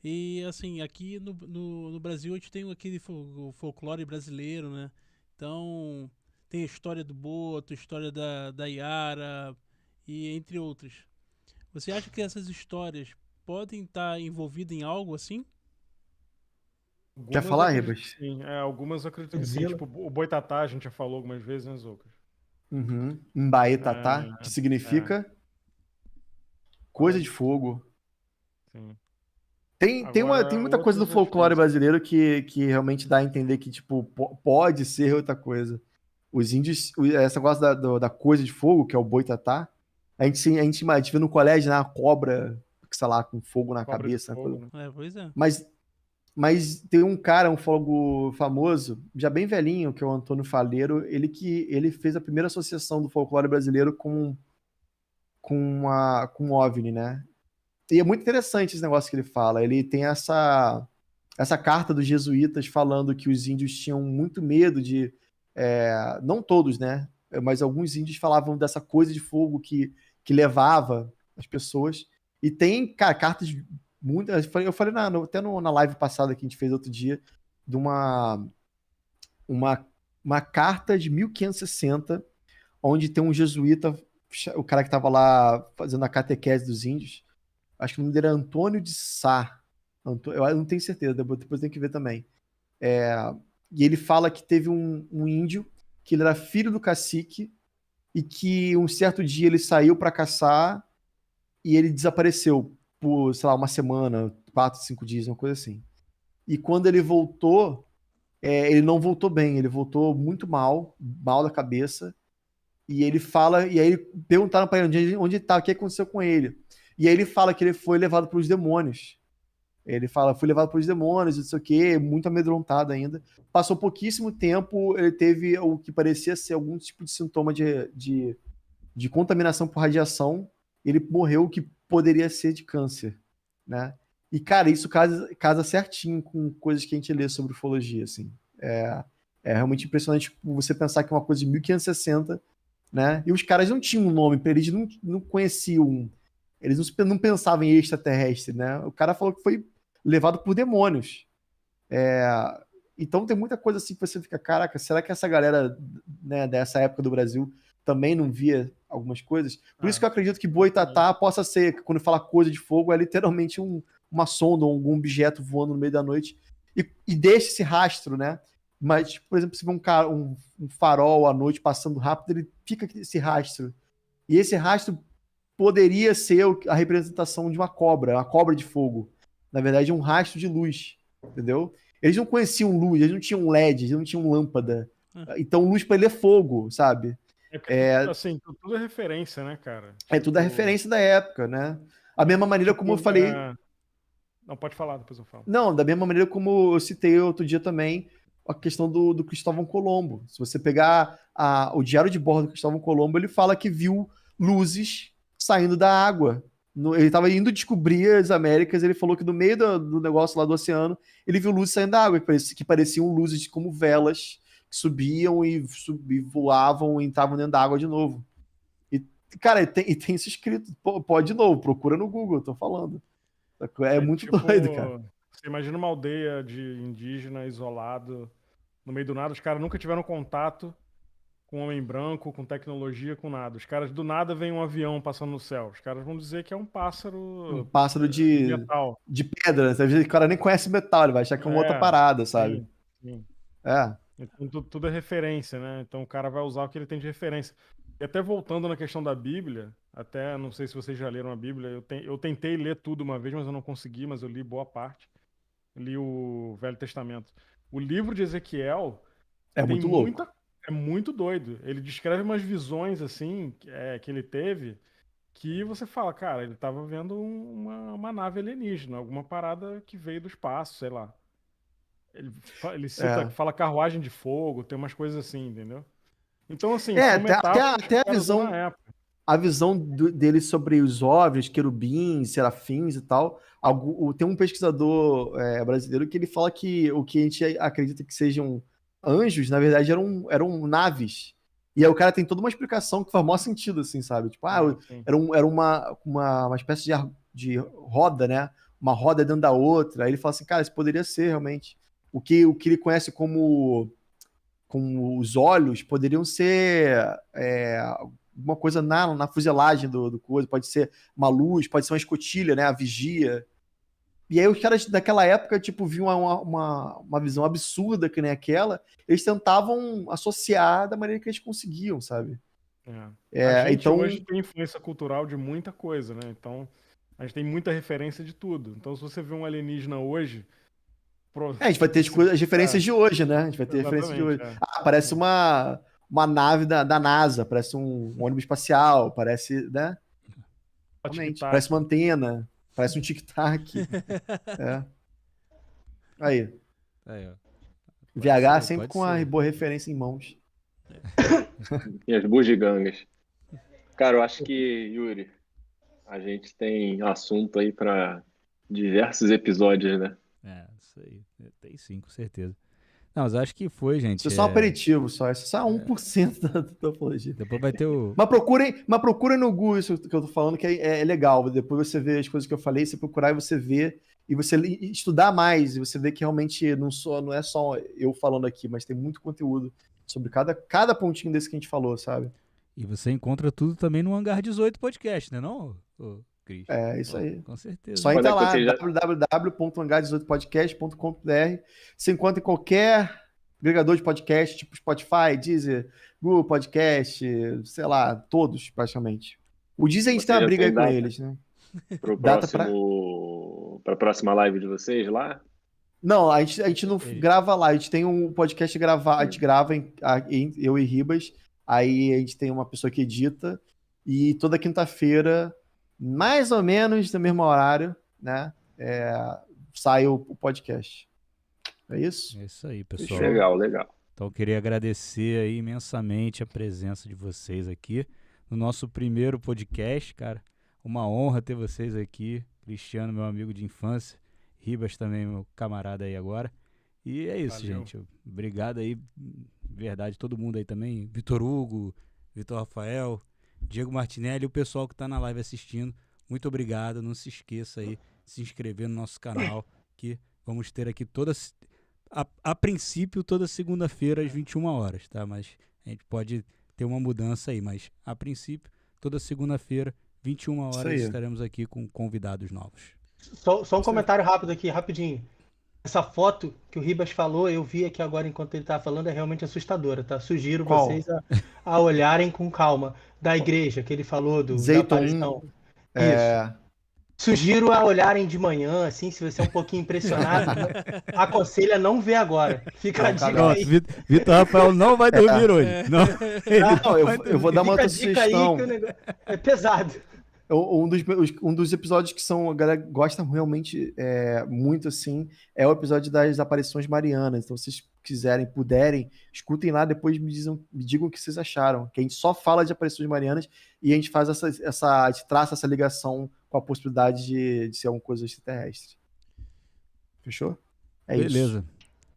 E assim, aqui no Brasil a gente tem aquele folclore brasileiro, né? Então, tem a história do Boto, a história da Yara, e entre outras. Você acha que essas histórias podem estar envolvidas em algo assim? Quer falar, Ribas? Sim, algumas eu acredito que sim. Tipo, o Boitatá, a gente já falou algumas vezes, né, Zoucas? Mbaetatá, que significa coisa de fogo. Sim. Tem muita coisa do folclore brasileiro que realmente dá a entender que, tipo, pode ser outra coisa. Os índios, essa coisa da coisa de fogo, que é o boitatá, a gente vê no colégio, né, a cobra, sei lá, com fogo na cabeça. Fogo, né? Pois é. Mas tem um cara, um folclore famoso, já bem velhinho, que é o Antônio Faleiro, ele fez a primeira associação do folclore brasileiro com OVNI, né? E é muito interessante esse negócio que ele fala. Ele tem essa carta dos jesuítas falando que os índios tinham muito medo de... não todos, né? Mas alguns índios falavam dessa coisa de fogo que levava as pessoas. E tem, cara, cartas muito... Eu falei até na live passada que a gente fez outro dia de uma carta de 1560 onde tem um jesuíta, o cara que estava lá fazendo a catequese dos índios, acho que o nome dele é Antônio de Sá. Eu não tenho certeza, depois tem que ver também. E ele fala que teve um índio, que ele era filho do cacique, e que um certo dia ele saiu para caçar e ele desapareceu por, sei lá, uma semana, 4, 5 dias, uma coisa assim. E quando ele voltou, ele não voltou bem, ele voltou muito mal da cabeça. E ele fala, e aí perguntaram para ele onde tá, o que aconteceu com ele. E aí ele fala que ele foi levado pelos demônios. Ele fala, fui levado pelos demônios, não sei o quê, muito amedrontado ainda. Passou pouquíssimo tempo, ele teve o que parecia ser algum tipo de sintoma de contaminação por radiação. Ele morreu, o que poderia ser de câncer, né? E, cara, isso casa certinho com coisas que a gente lê sobre ufologia, assim. É realmente impressionante você pensar que é uma coisa de 1560, né? E os caras não tinham um nome, eles não conheciam, eles não pensavam em extraterrestre, né? O cara falou que foi levado por demônios. Então tem muita coisa assim que você fica, caraca, será que essa galera, né, dessa época do Brasil também não via algumas coisas? Por isso que eu acredito que Boitatá possa ser, quando fala coisa de fogo, é literalmente uma sonda ou algum objeto voando no meio da noite e deixa esse rastro, né? Mas, por exemplo, se vê um farol à noite passando rápido, ele fica esse rastro. E esse rastro poderia ser a representação de uma cobra de fogo. Na verdade, é um rastro de luz, entendeu? Eles não conheciam luz, eles não tinham LED, eles não tinham lâmpada. Então, luz para ele é fogo, sabe? Assim, tudo é referência, né, cara? Tudo é referência da época, né? A mesma maneira como eu falei... Não, pode falar, depois eu falo. Não, da mesma maneira como eu citei outro dia também, a questão do Cristóvão Colombo. Se você pegar o diário de bordo do Cristóvão Colombo, ele fala que viu luzes saindo da água. Ele estava indo descobrir as Américas, ele falou que no meio do negócio lá do oceano, ele viu luzes saindo da água, que pareciam luzes como velas, que subiam e voavam e entravam dentro da água de novo. E, cara, tem isso escrito. Pode de novo, procura no Google, eu tô falando. É muito doido, cara. Você imagina uma aldeia de indígena isolado, no meio do nada, os caras nunca tiveram contato com homem branco, com tecnologia, com nada. Os caras, do nada, vem um avião passando no céu. Os caras vão dizer que é um pássaro... Um pássaro de metal. De pedra. Às vezes o cara nem conhece metal, ele vai achar que é uma outra parada, sabe? Sim. Então, tudo é referência, né? Então o cara vai usar o que ele tem de referência. E até voltando na questão da Bíblia, até não sei se vocês já leram a Bíblia, eu tentei ler tudo uma vez, mas eu não consegui, mas eu li boa parte. Li o Velho Testamento. O livro de Ezequiel é muito louco. É muito doido. Ele descreve umas visões assim que ele teve, que você fala, cara, ele tava vendo uma nave alienígena, alguma parada que veio do espaço, sei lá. Ele fala carruagem de fogo, tem umas coisas assim, entendeu? Então, assim, até a visão dele sobre os OVNIs, querubins, serafins e tal. Tem um pesquisador brasileiro que ele fala que o que a gente acredita que sejam anjos, na verdade, eram naves. E aí o cara tem toda uma explicação que faz o maior sentido, assim, sabe? Tipo, era uma espécie de roda, né? Uma roda dentro da outra. Aí ele fala assim, cara, isso poderia ser realmente. O que ele conhece como os olhos poderiam ser alguma coisa na fuselagem do coisa. Pode ser uma luz, pode ser uma escotilha, né? A vigia. E aí os caras daquela época, tipo, viam uma visão absurda que nem aquela, eles tentavam associar da maneira que eles conseguiam, sabe? A gente então... hoje tem influência cultural de muita coisa, né? Então, a gente tem muita referência de tudo. Então, se você vê um alienígena hoje... a gente vai ter as referências de hoje, né? A gente vai ter referências de hoje. Parece uma nave da NASA, parece um ônibus espacial, parece, né? Realmente, parece uma antena. Parece um tic-tac. Aí, ó. VH sempre com a boa referência em mãos. E as bugigangas. Cara, eu acho que, Yuri, a gente tem assunto aí para diversos episódios, né? Isso aí. Tem sim, com certeza. Não, mas acho que foi, gente. Isso é só um aperitivo, só. Isso é só 1% da topologia. Depois vai ter o... Mas procurem no Google isso que eu tô falando, que é legal. Depois você vê as coisas que eu falei, você procurar e você vê, e você estudar mais, e você vê que realmente não é só eu falando aqui, mas tem muito conteúdo sobre cada pontinho desse que a gente falou, sabe? E você encontra tudo também no Hangar 18 Podcast, né não, Cris? É, isso aí. Com certeza. Só entra lá, www.hangar18podcast.com.br. Você encontra em qualquer agregador de podcast, tipo Spotify, Deezer, Google Podcast, sei lá, todos, praticamente. O Deezer a gente tem uma briga aí com eles, né? Para a próxima live de vocês lá? Não, a gente não grava lá, a gente tem um podcast gravado, a gente grava eu e Ribas, aí a gente tem uma pessoa que edita, e toda quinta-feira, mais ou menos no mesmo horário, né, sai o podcast. É isso? É isso aí, pessoal. Legal. Então eu queria agradecer aí imensamente a presença de vocês aqui no nosso primeiro podcast, cara. Uma honra ter vocês aqui. Cristiano, meu amigo de infância. Ribas também, meu camarada aí agora. E é isso, Valeu. gente. Obrigado aí, verdade, todo mundo aí também. Vitor Hugo, Vitor Rafael, Diego Martinelli e o pessoal que tá na live assistindo. Muito obrigado. Não se esqueça aí de se inscrever no nosso canal, que vamos ter aqui a princípio, toda segunda-feira às 21 horas, tá? Mas a gente pode ter uma mudança aí. Mas, a princípio, toda segunda-feira, 21 horas, estaremos aqui com convidados novos. Só um comentário rápido aqui, rapidinho. Essa foto que o Ribas falou, eu vi aqui agora enquanto ele estava falando, é realmente assustadora, tá? Sugiro vocês a olharem com calma. Da igreja que ele falou, da aparição. Isso. Sugiro a olharem de manhã, assim, se você é um pouquinho impressionado, aconselho a não ver agora. Fica a dica aí. Vitor Rafael não vai dormir hoje. Não, eu vou dar uma outra sugestão. É pesado. Um dos episódios que a galera gosta realmente muito, assim, é o episódio das aparições marianas. Então, se vocês puderem, escutem lá, depois me digam o que vocês acharam. Que a gente só fala de aparições marianas e a gente faz a gente traça essa ligação com a possibilidade de ser alguma coisa extraterrestre. Fechou? Beleza. Isso.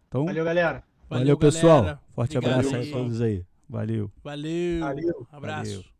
Então, valeu, galera. Valeu, pessoal. Galera. Forte abraço a todos aí. Valeu. Valeu. Valeu. Abraço. Valeu.